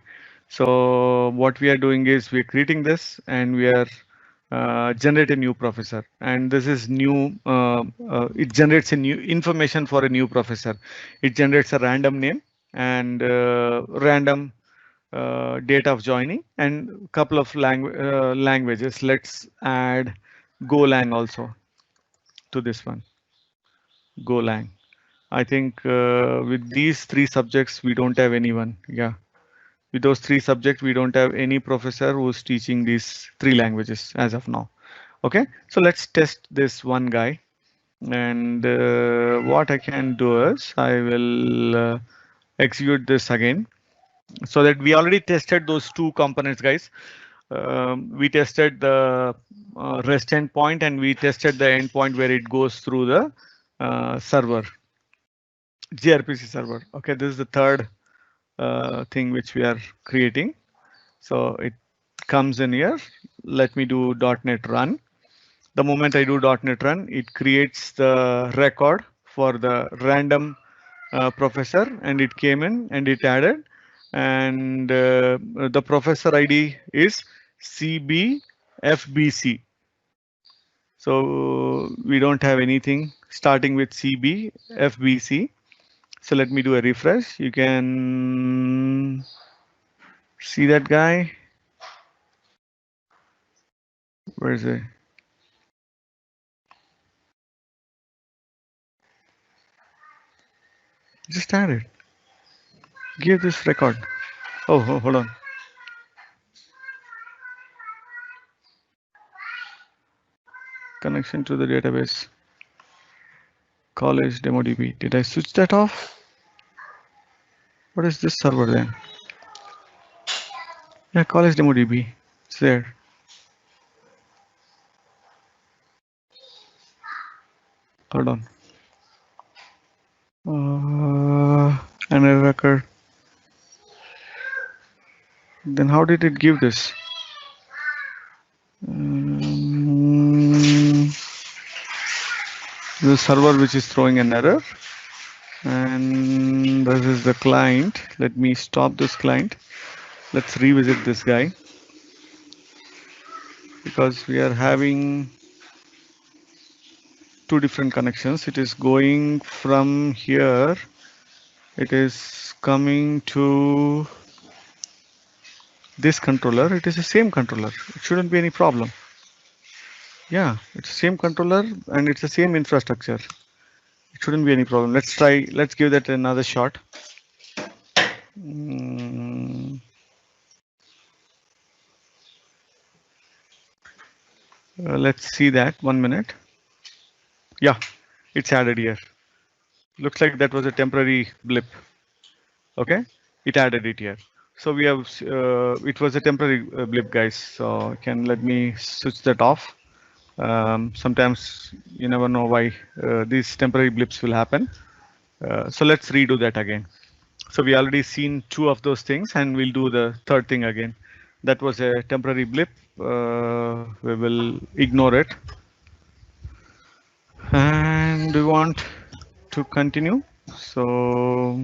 Speaker 1: so what we are doing is we're creating this and we are generate a new professor, and this is new. It generates a new information for a new professor. It generates a random name and random date of joining and couple of languages. Let's add Golang also to this one. Golang. I think with these three subjects we don't have anyone. Yeah. With those three subjects, we don't have any professor who's teaching these three languages as of now. Okay, so let's test this one guy. And what I can do is I will execute this again so that we already tested those two components, guys. We tested the REST endpoint and we tested the endpoint where it goes through the server, gRPC server. Okay, this is the third thing which we are creating. So it comes in here. Let me do .NET run. The moment I do .NET run, it creates the record for the random professor, and it came in and it added, and the professor ID is CBFBC. So we don't have anything starting with CBFBC. So let me do a refresh. You can see that guy. Where is it? Just add it. Give this record. Oh, hold on. Connection to the database. College demo DB. Did I switch that off? What is this server then? Yeah, college demo DB. It's there. Hold on. And a record. Then how did it give this? The server which is throwing an error, and this is the client. Let me stop this client. Let's revisit this guy because we are having two different connections. It is going from here. It is coming to this controller. It is the same controller. It shouldn't be any problem. Yeah, it's the same controller and it's the same infrastructure. It shouldn't be any problem. Let's try. Let's give that another shot. Let's see that. 1 minute. Yeah, it's added here. Looks like that was a temporary blip. Okay, it added it here. So we have, it was a temporary blip, guys. So let me switch that off. Sometimes you never know why these temporary blips will happen. So let's redo that again. So we already seen two of those things and we'll do the third thing again. That was a temporary blip. We will ignore it. And we want to continue. So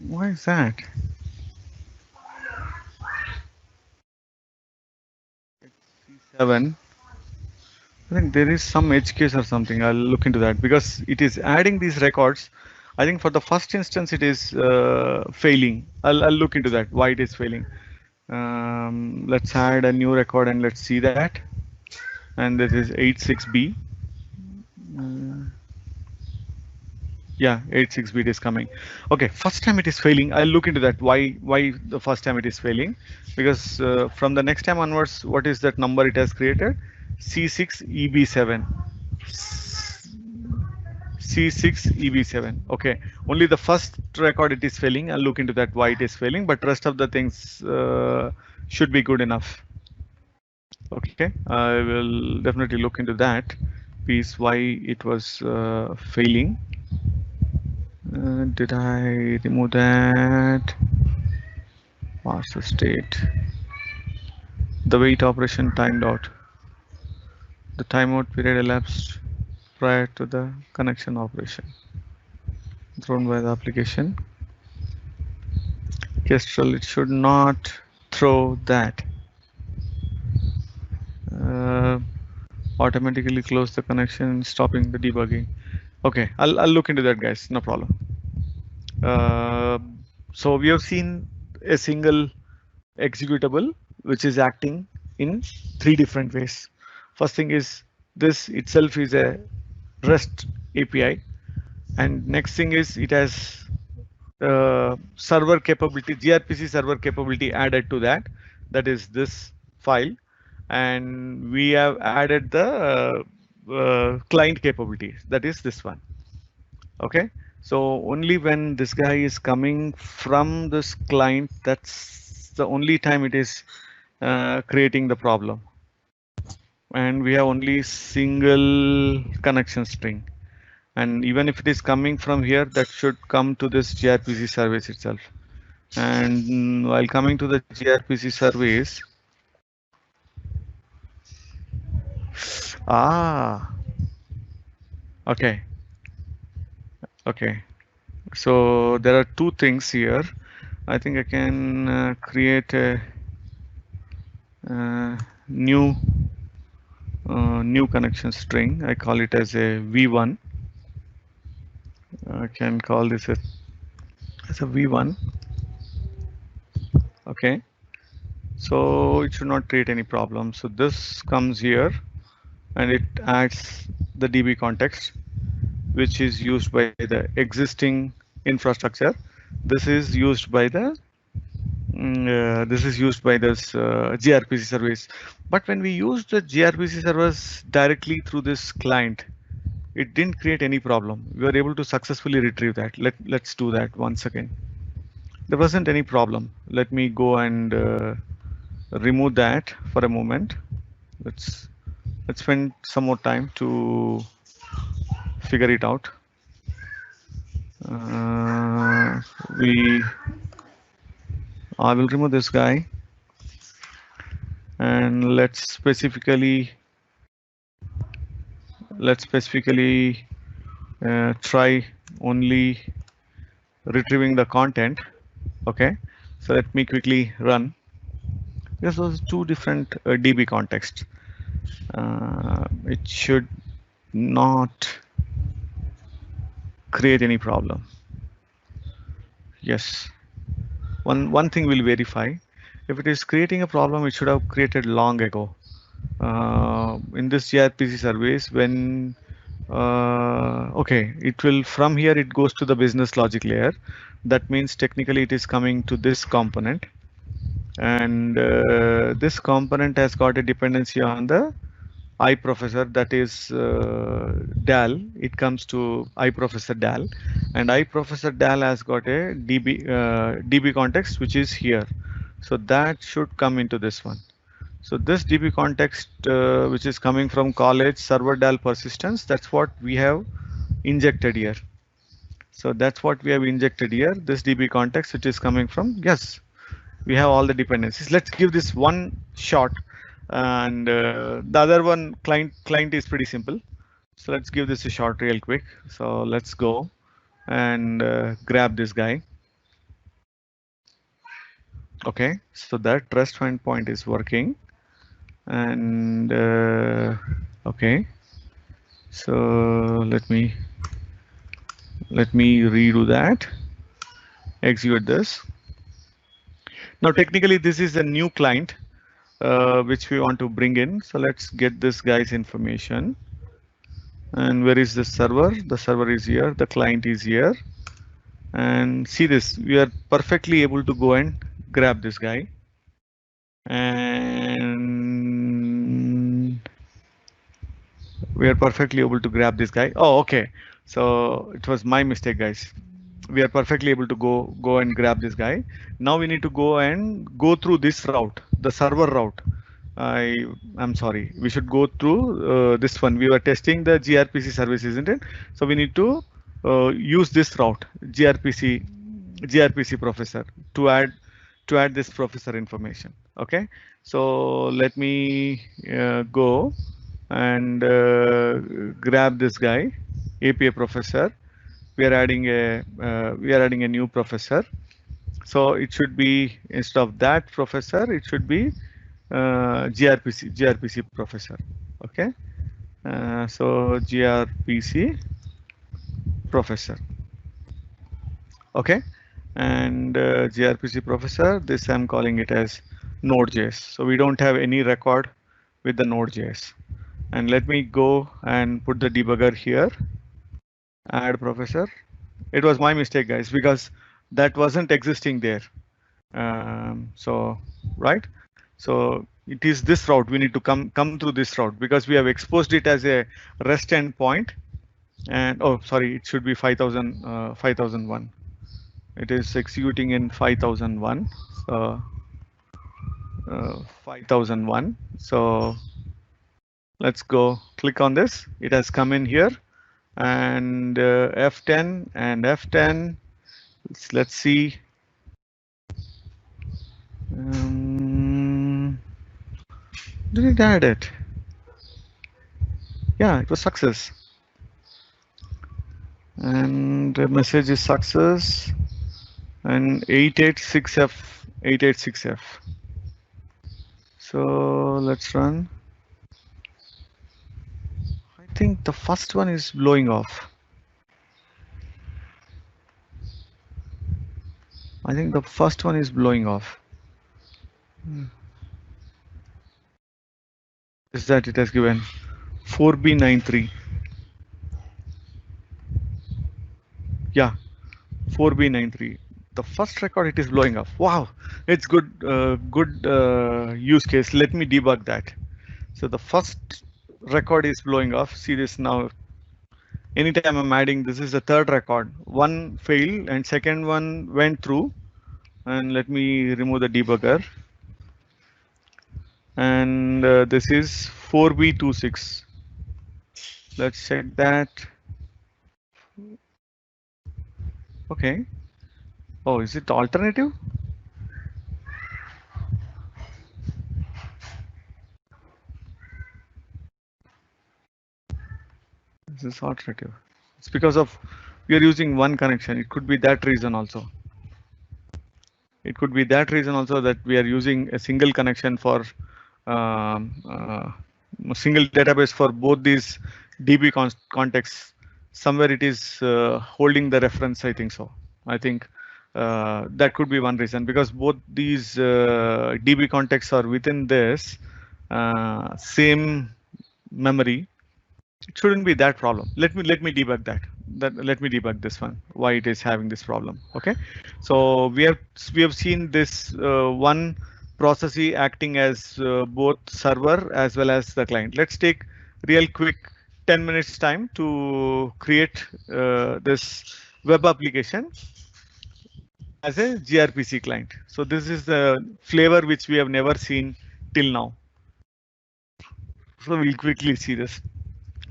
Speaker 1: why is that? C7. I think there is some edge case or something. I'll look into that because it is adding these records. I think for the first instance it is failing. I'll look into that, why it is failing. Let's add a new record and let's see that. And this is 86B. Yeah, 86 bit is coming. Okay, first time it is failing. I'll look into that. Why the first time it is failing? Because from the next time onwards, what is that number it has created? C6EB7. C6EB7. Okay, only the first record it is failing. I'll look into that why it is failing, but rest of the things should be good enough. Okay, I will definitely look into that piece why it was failing. Did I remove that? Master state. The wait operation timed out. The timeout period elapsed prior to the connection operation. Thrown by the application. Kestrel, it should not throw that. Automatically close the connection, stopping the debugging. Okay, I'll look into that, guys. No problem. So we have seen a single executable which is acting in 3 different ways. First thing is this itself is a REST API, and next thing is it has server capability, gRPC server capability added to that. That is this file, and we have added the client capability. That is this one. Okay, so only when this guy is coming from this client, that's the only time it is creating the problem. And we have only single connection string. And even if it is coming from here, that should come to this gRPC service itself. And while coming to the gRPC service, okay. Okay, so there are 2 things here. I think I can create a new connection string. I call it as a v1. I can call this as a v1. Okay, so it should not create any problem. So this comes here and it adds the DB context, which is used by the existing infrastructure. This is used by the this gRPC service. But when we use the gRPC service directly through this client, it didn't create any problem. We were able to successfully retrieve that. Let's do that once again. There wasn't any problem. Let me go and remove that for a moment. Let's spend some more time to figure it out. I will remove this guy, and let's specifically try only retrieving the content. Okay, so let me quickly run. This was 2 different DB contexts. It should not create any problem. Yes, one thing will verify. If it is creating a problem, it should have created long ago. In this gRPC service, when okay, it will, from here it goes to the business logic layer. That means technically it is coming to this component, and this component has got a dependency on the iProfessor, that is DAL. It comes to iProfessor DAL, and iProfessor DAL has got a DB context, which is here. So that should come into this one. So this DB context, which is coming from college server DAL persistence, that's what we have injected here. So that's what we have injected here. This DB context, which is coming from, yes, we have all the dependencies. Let's give this one shot. And the other one, client is pretty simple. So let's give this a shot real quick. So let's go and grab this guy. Okay, so that REST endpoint is working. And okay, so let me redo that. Execute this. Now technically this is a new client which we want to bring in. So let's get this guy's information. And where is the server? The server is here, the client is here. And see this, we are perfectly able to go and grab this guy. And we are perfectly able to grab this guy. Oh, okay. So it was my mistake, guys. We are perfectly able to go and grab this guy. Now we need to go through this route, the server route. I'm sorry, we should go through this one. We were testing the gRPC service, isn't it? So we need to use this route gRPC professor to add this professor information. Okay, so let me go and grab this guy, API professor. We are adding a new professor. So it should be, instead of that professor, it should be gRPC professor. Okay, so gRPC professor. Okay, and gRPC professor, this I'm calling it as Node.js. So we don't have any record with the Node.js. And let me go and put the debugger here. Add professor. It was my mistake, guys, because that wasn't existing there. So right. So it is this route. We need to come through this route because we have exposed it as a REST endpoint. And oh, sorry, it should be 5001. It is executing in 5001. So 5001. So let's go click on this. It has come in here, and F10 and F10. Let's see. Did it add it? Yeah, it was success. And the message is success. And 886F. So let's run. I think the first one is blowing off. I think the first one is blowing off. Is that it has given 4B93. Yeah, 4B93. The first record, it is blowing off. Wow, it's good, use case. Let me debug that. So the first record is blowing off. See this now. Anytime I'm adding, this is the third record. One failed and second one went through. And let me remove the debugger. And this is 4B26. Let's check that. Okay. Oh, is it alternative? This is alternative. It's because of we are using one connection. It could be that reason also. It could be that reason also that we are using a single connection for a single database for both these DB contexts. Somewhere it is holding the reference. I think so. I think that could be one reason, because both these DB contexts are within this same memory. It shouldn't be that problem. Let me debug that. Let me debug this one. Why it is having this problem? Okay. So we have seen this one processee acting as both server as well as the client. Let's take real quick 10 minutes time to create this web application as a gRPC client. So this is the flavor which we have never seen till now. So we'll quickly see this.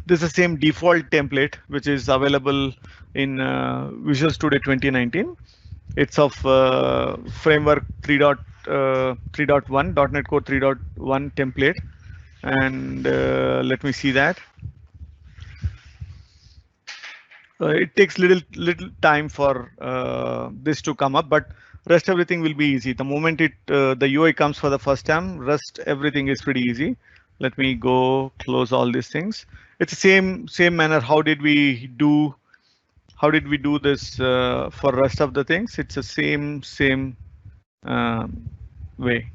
Speaker 1: This is the same default template which is available in Visual Studio 2019. It's of framework 3.1, .NET Core 3.1 template. And let me see that. It takes little time for this to come up, but rest everything will be easy. The moment the UI comes for the first time, rest everything is pretty easy. Let me go close all these things. It's the same manner. How did we do this for rest of the things? It's the same way.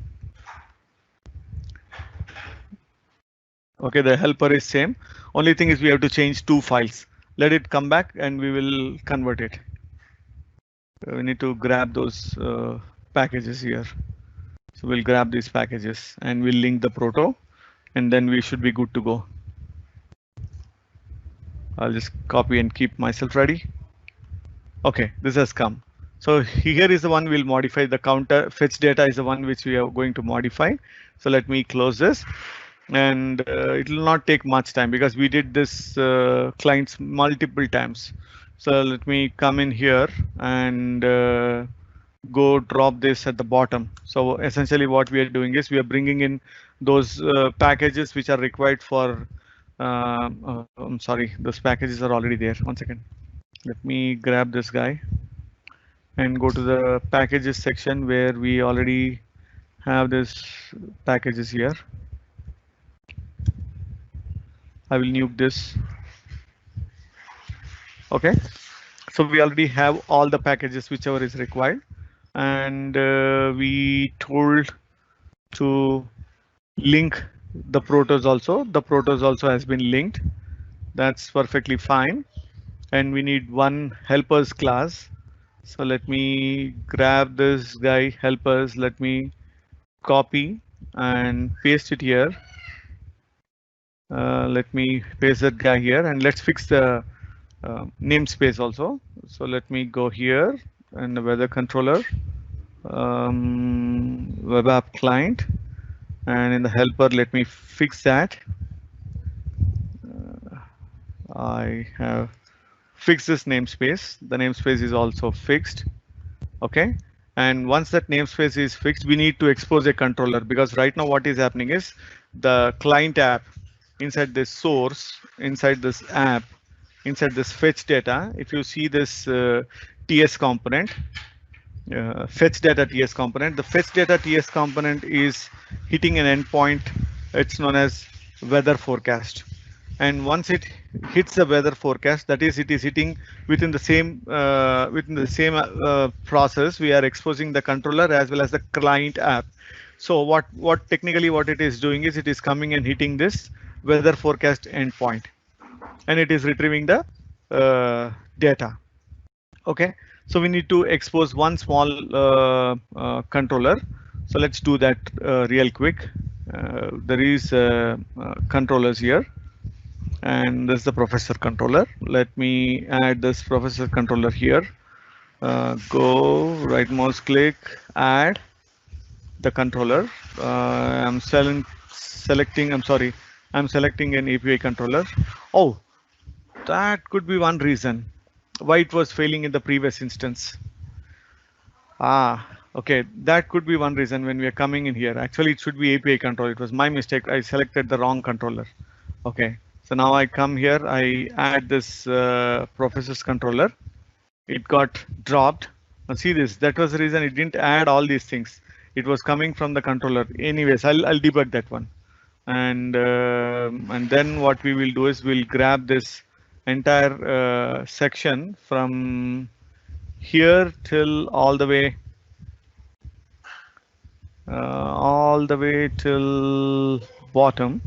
Speaker 1: Okay, the helper is same. Only thing is we have to change two files. Let it come back and we will convert it. We need to grab those packages here. So we'll grab these packages and we'll link the proto, and then we should be good to go. I'll just copy and keep myself ready. Okay, this has come. So here is the one we'll modify. The counter fetch data is the one which we are going to modify. So let me close this. And it will not take much time because we did this clients multiple times. So let me come in here and go drop this at the bottom. So essentially what we are doing is we are bringing in those packages which are required for, I'm sorry, those packages are already there. 1 second. Let me grab this guy and go to the packages section where we already have this packages here. I will nuke this. Okay. So we already have all the packages whichever is required, and we told to link the protos also. The protos also has been linked. That's perfectly fine. And we need one helpers class. So let me grab this guy helpers. Let me copy and paste it here. Let me paste that guy here, and let's fix the namespace also. So let me go here and the weather controller, web app client, and in the helper, let me fix that. I have fixed this namespace. The namespace is also fixed. Okay. And once that namespace is fixed, we need to expose a controller, because right now what is happening is the client app inside this source, inside this app, inside this fetch data. If you see this TS component, fetch data TS component, the fetch data TS component is hitting an endpoint. It's known as weather forecast. And once it hits the weather forecast, that is, it is hitting within the same process. We are exposing the controller as well as the client app. So what technically what it is doing is it is coming and hitting this weather forecast endpoint, and it is retrieving the data. Okay, so we need to expose one small controller. So let's do that real quick. There is controllers here, and this is the professor controller. Let me add this professor controller here. Go right mouse click, add the controller. I'm selecting an API controller. Oh, that could be one reason why it was failing in the previous instance. Okay, that could be one reason when we are coming in here. Actually, it should be API controller. It was my mistake. I selected the wrong controller. Okay, so now I come here, I add this professor's controller. It got dropped. Now see this, that was the reason it didn't add all these things. It was coming from the controller. Anyways, I'll debug that one. And then what we will do is we'll grab this entire section from here till all the way till bottom.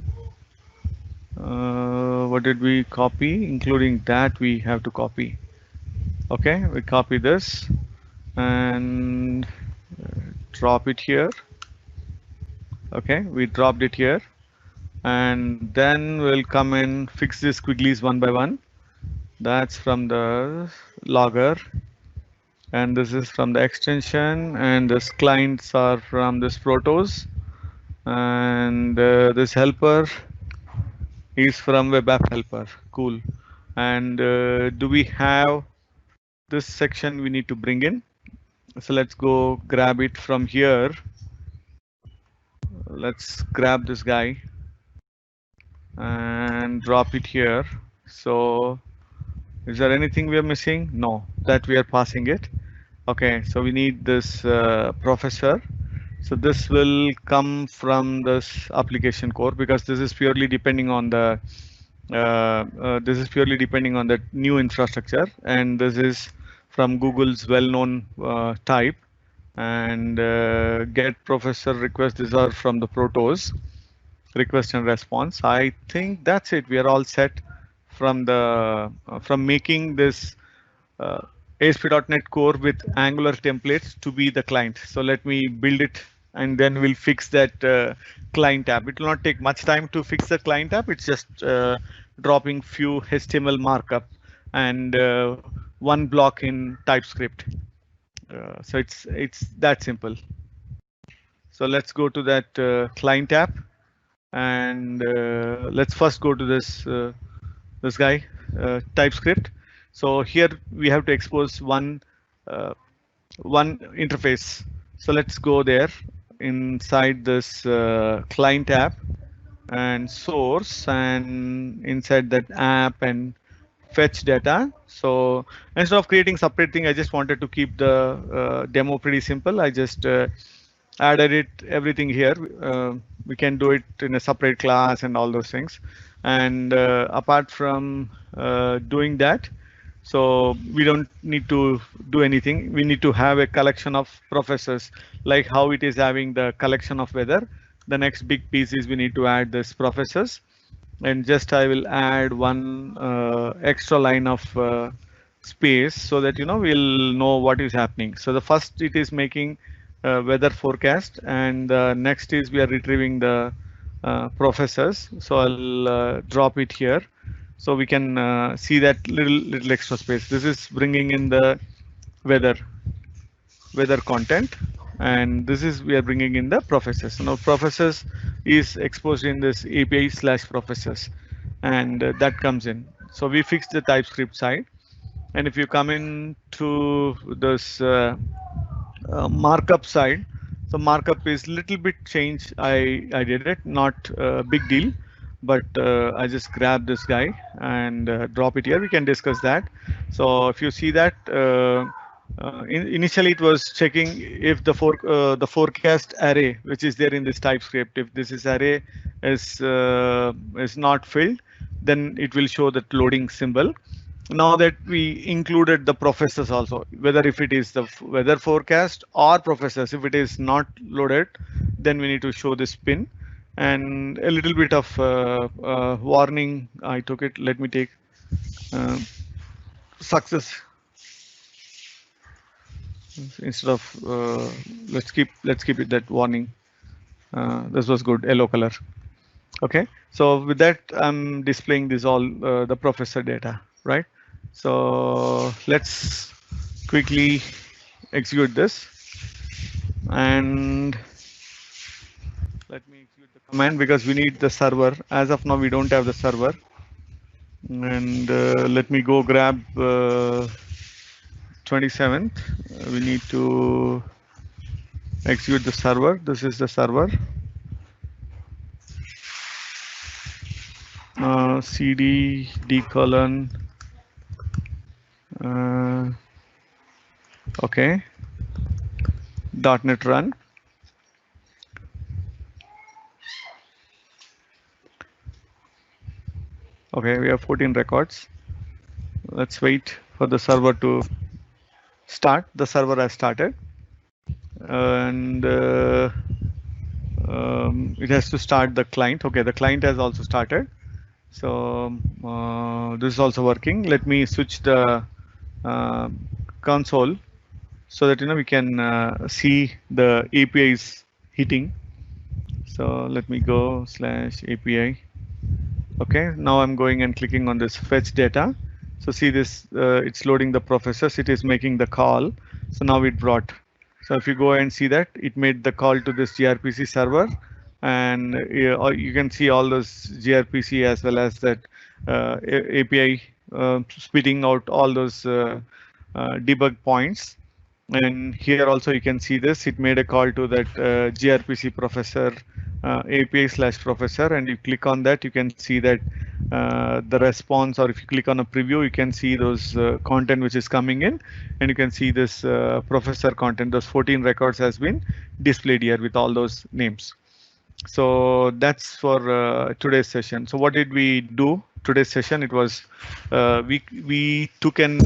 Speaker 1: What did we copy? Including that we have to copy. Okay, we copy this and drop it here. Okay, we dropped it here, and then we'll come and fix these squigglies one by one. That's from the logger, and this is from the extension, and this clients are from this protos, and this helper is from web app helper. Cool. And do we have this section we need to bring in? So let's go grab it from here. Let's grab this guy and drop it here. So is there anything we are missing? No, that we are passing it. Okay, so we need this professor. So this will come from this application core, because this is purely depending on the new infrastructure, and this is from Google's well-known type. And get professor request, these are from the protos, request and response. I think that's it. We are all set from the making this ASP.NET Core with Angular templates to be the client. So let me build it, and then we'll fix that client app. It will not take much time to fix the client app. It's just dropping few HTML markup and one block in TypeScript. So it's that simple. So let's go to that client app, and let's first go to this guy, TypeScript. So here we have to expose one interface. So let's go there inside this client app and source, and inside that app and fetch data. So instead of creating separate thing, I just wanted to keep the demo pretty simple. I just added it everything here. We can do it in a separate class and all those things. And apart from doing that, so we don't need to do anything. We need to have a collection of professors, like how it is having the collection of weather. The next big piece is we need to add this professors, and just I will add one extra line of space so that we'll know what is happening. So the first it is making weather forecast, and next is we are retrieving the professors. So I'll drop it here so we can see that little extra space. This is bringing in the weather content, and this is we are bringing in the professors. Now professors is exposed in this API/professors, and that comes in. So we fixed the TypeScript side, and if you come in to this markup side, so markup is little bit changed. I did it, not a big deal, but I just grab this guy and drop it here. We can discuss that. So if you see that initially it was checking if the forecast array which is there in this TypeScript, if this is array is not filled, then it will show that loading symbol. Now that we included the professors also, whether if it is the weather forecast or professors, if it is not loaded, then we need to show this pin. And a little bit of warning I took it. Let me take success instead of let's keep it that warning. This was good, yellow color. Okay, so with that I'm displaying this all the professor data, right? So let's quickly execute this, and let me execute the command because we need the server. As of now we don't have the server, and let me go grab 27th. We need to execute the server. This is the server. CD d colon. Okay. .NET run. Okay, we have 14 records. Let's wait for the server to start. The server has started, and it has to start the client. Okay, the client has also started. So this is also working. Let me switch the console so that we can see the APIs hitting. So let me go /API. Okay, now I'm going and clicking on this fetch data. So see this, it's loading the professors. It is making the call. So now it brought. So if you go and see that, it made the call to this gRPC server, and you can see all those gRPC as well as that API spitting out all those debug points. And here also you can see this. It made a call to that gRPC professor API/professor, and you click on that, you can see that the response, or if you click on a preview, you can see those content which is coming in, and you can see this professor content. Those 14 records has been displayed here with all those names. So that's for today's session. So what did we do today's session? It was we took an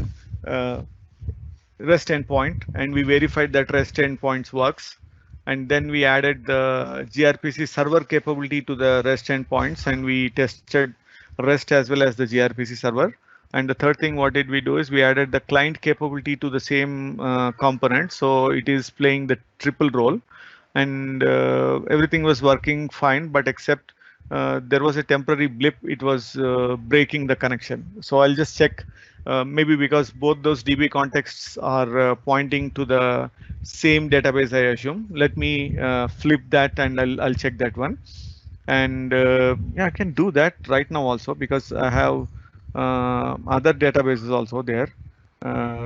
Speaker 1: REST endpoint and we verified that REST endpoints works. And then we added the gRPC server capability to the REST endpoints, and we tested REST as well as the gRPC server. And the third thing, what did we do is we added the client capability to the same component. So it is playing the triple role, and everything was working fine, but except there was a temporary blip. It was breaking the connection. So I'll just check. Maybe because both those DB contexts are pointing to the same database, I assume. Let me flip that, and I'll check that one. And yeah, I can do that right now also, because I have other databases also there.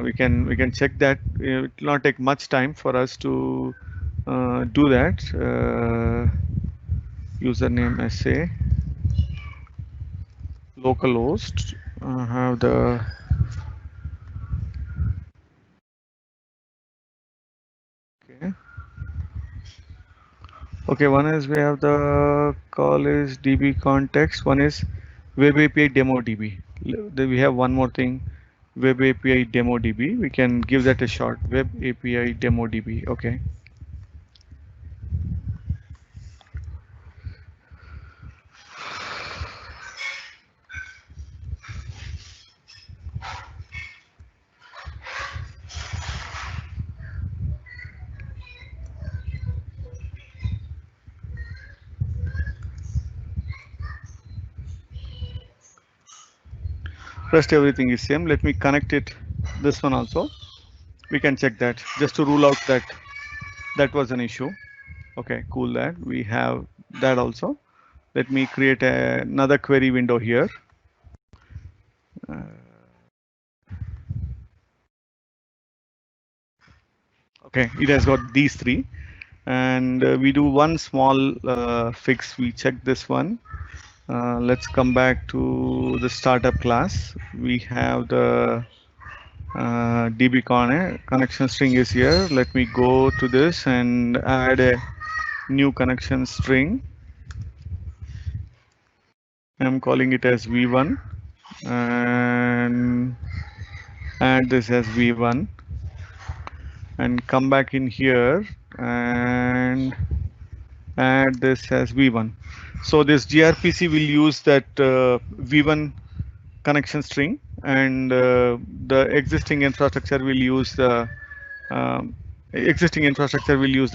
Speaker 1: We can check that. It will not take much time for us to do that. Username SA localhost. Have the okay. Okay, one is we have the call is DB context. One is Web API demo DB. Then we have one more thing, Web API demo DB. We can give that a shot. Web API demo DB. Okay. Rest everything is same. Let me connect it. This one also. We can check that just to rule out that that was an issue. Okay, cool that. We have that also. Let me create another query window here. Okay, it has got these three. And we do one small fix. We check this one. Let's come back to the startup class. We have the DB connection string is here. Let me go to this and add a new connection string. I'm calling it as V1 and add this as V1 and come back in here and add this as V1. So this gRPC will use that V1 connection string, and the existing infrastructure will use the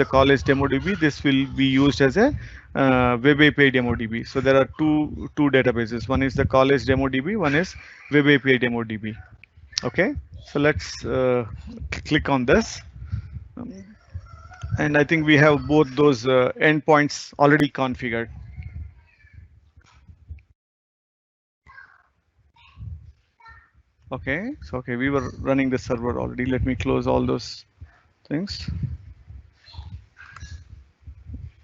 Speaker 1: college demo DB. This will be used as a Web API demo DB. So there are two databases. One is the college demo DB. One is Web API demo DB. Okay. So let's click on this. And I think we have both those endpoints already configured. Okay, so okay, we were running the server already. Let me close all those things.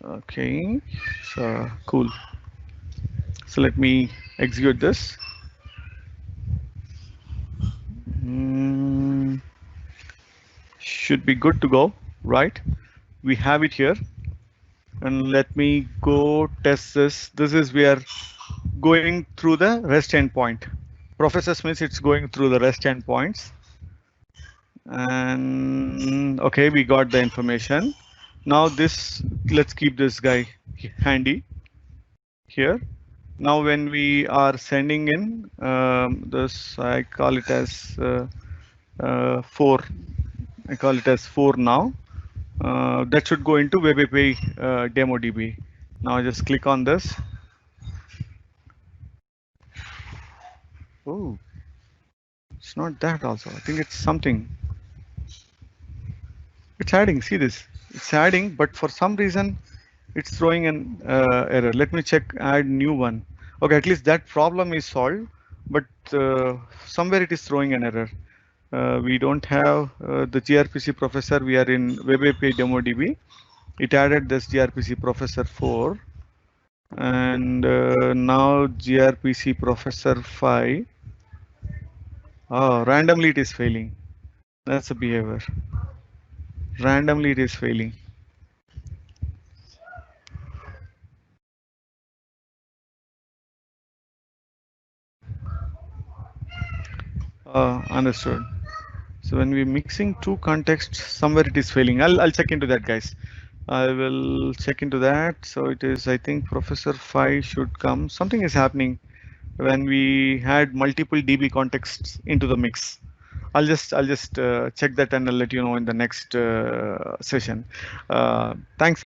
Speaker 1: Okay, so cool. So let me execute this. Should be good to go, right? We have it here. And let me go test this. This is we are going through the REST endpoint. Professor Smith, it's going through the REST endpoints. And okay, we got the information. Now this, let's keep this guy handy here. Now when we are sending in this, I call it as 4. I call it as 4 now. That should go into Web API demo DB. Now just click on this. Oh, it's not that also. I think it's something. It's adding. See this? It's adding, but for some reason, it's throwing an error. Let me check. Add new one. Okay, at least that problem is solved, but somewhere it is throwing an error. We don't have the gRPC professor. We are in Web API demo DB. It added this gRPC professor 4, and now gRPC professor 5. Oh, randomly it is failing. That's a behavior. Randomly it is failing. Understood. So when we're mixing two contexts, somewhere it is failing. I'll check into that, guys. I will check into that. So it is, I think Professor 5 should come. Something is happening when we had multiple DB contexts into the mix. I'll just check that and I'll let you know in the next session. Thanks.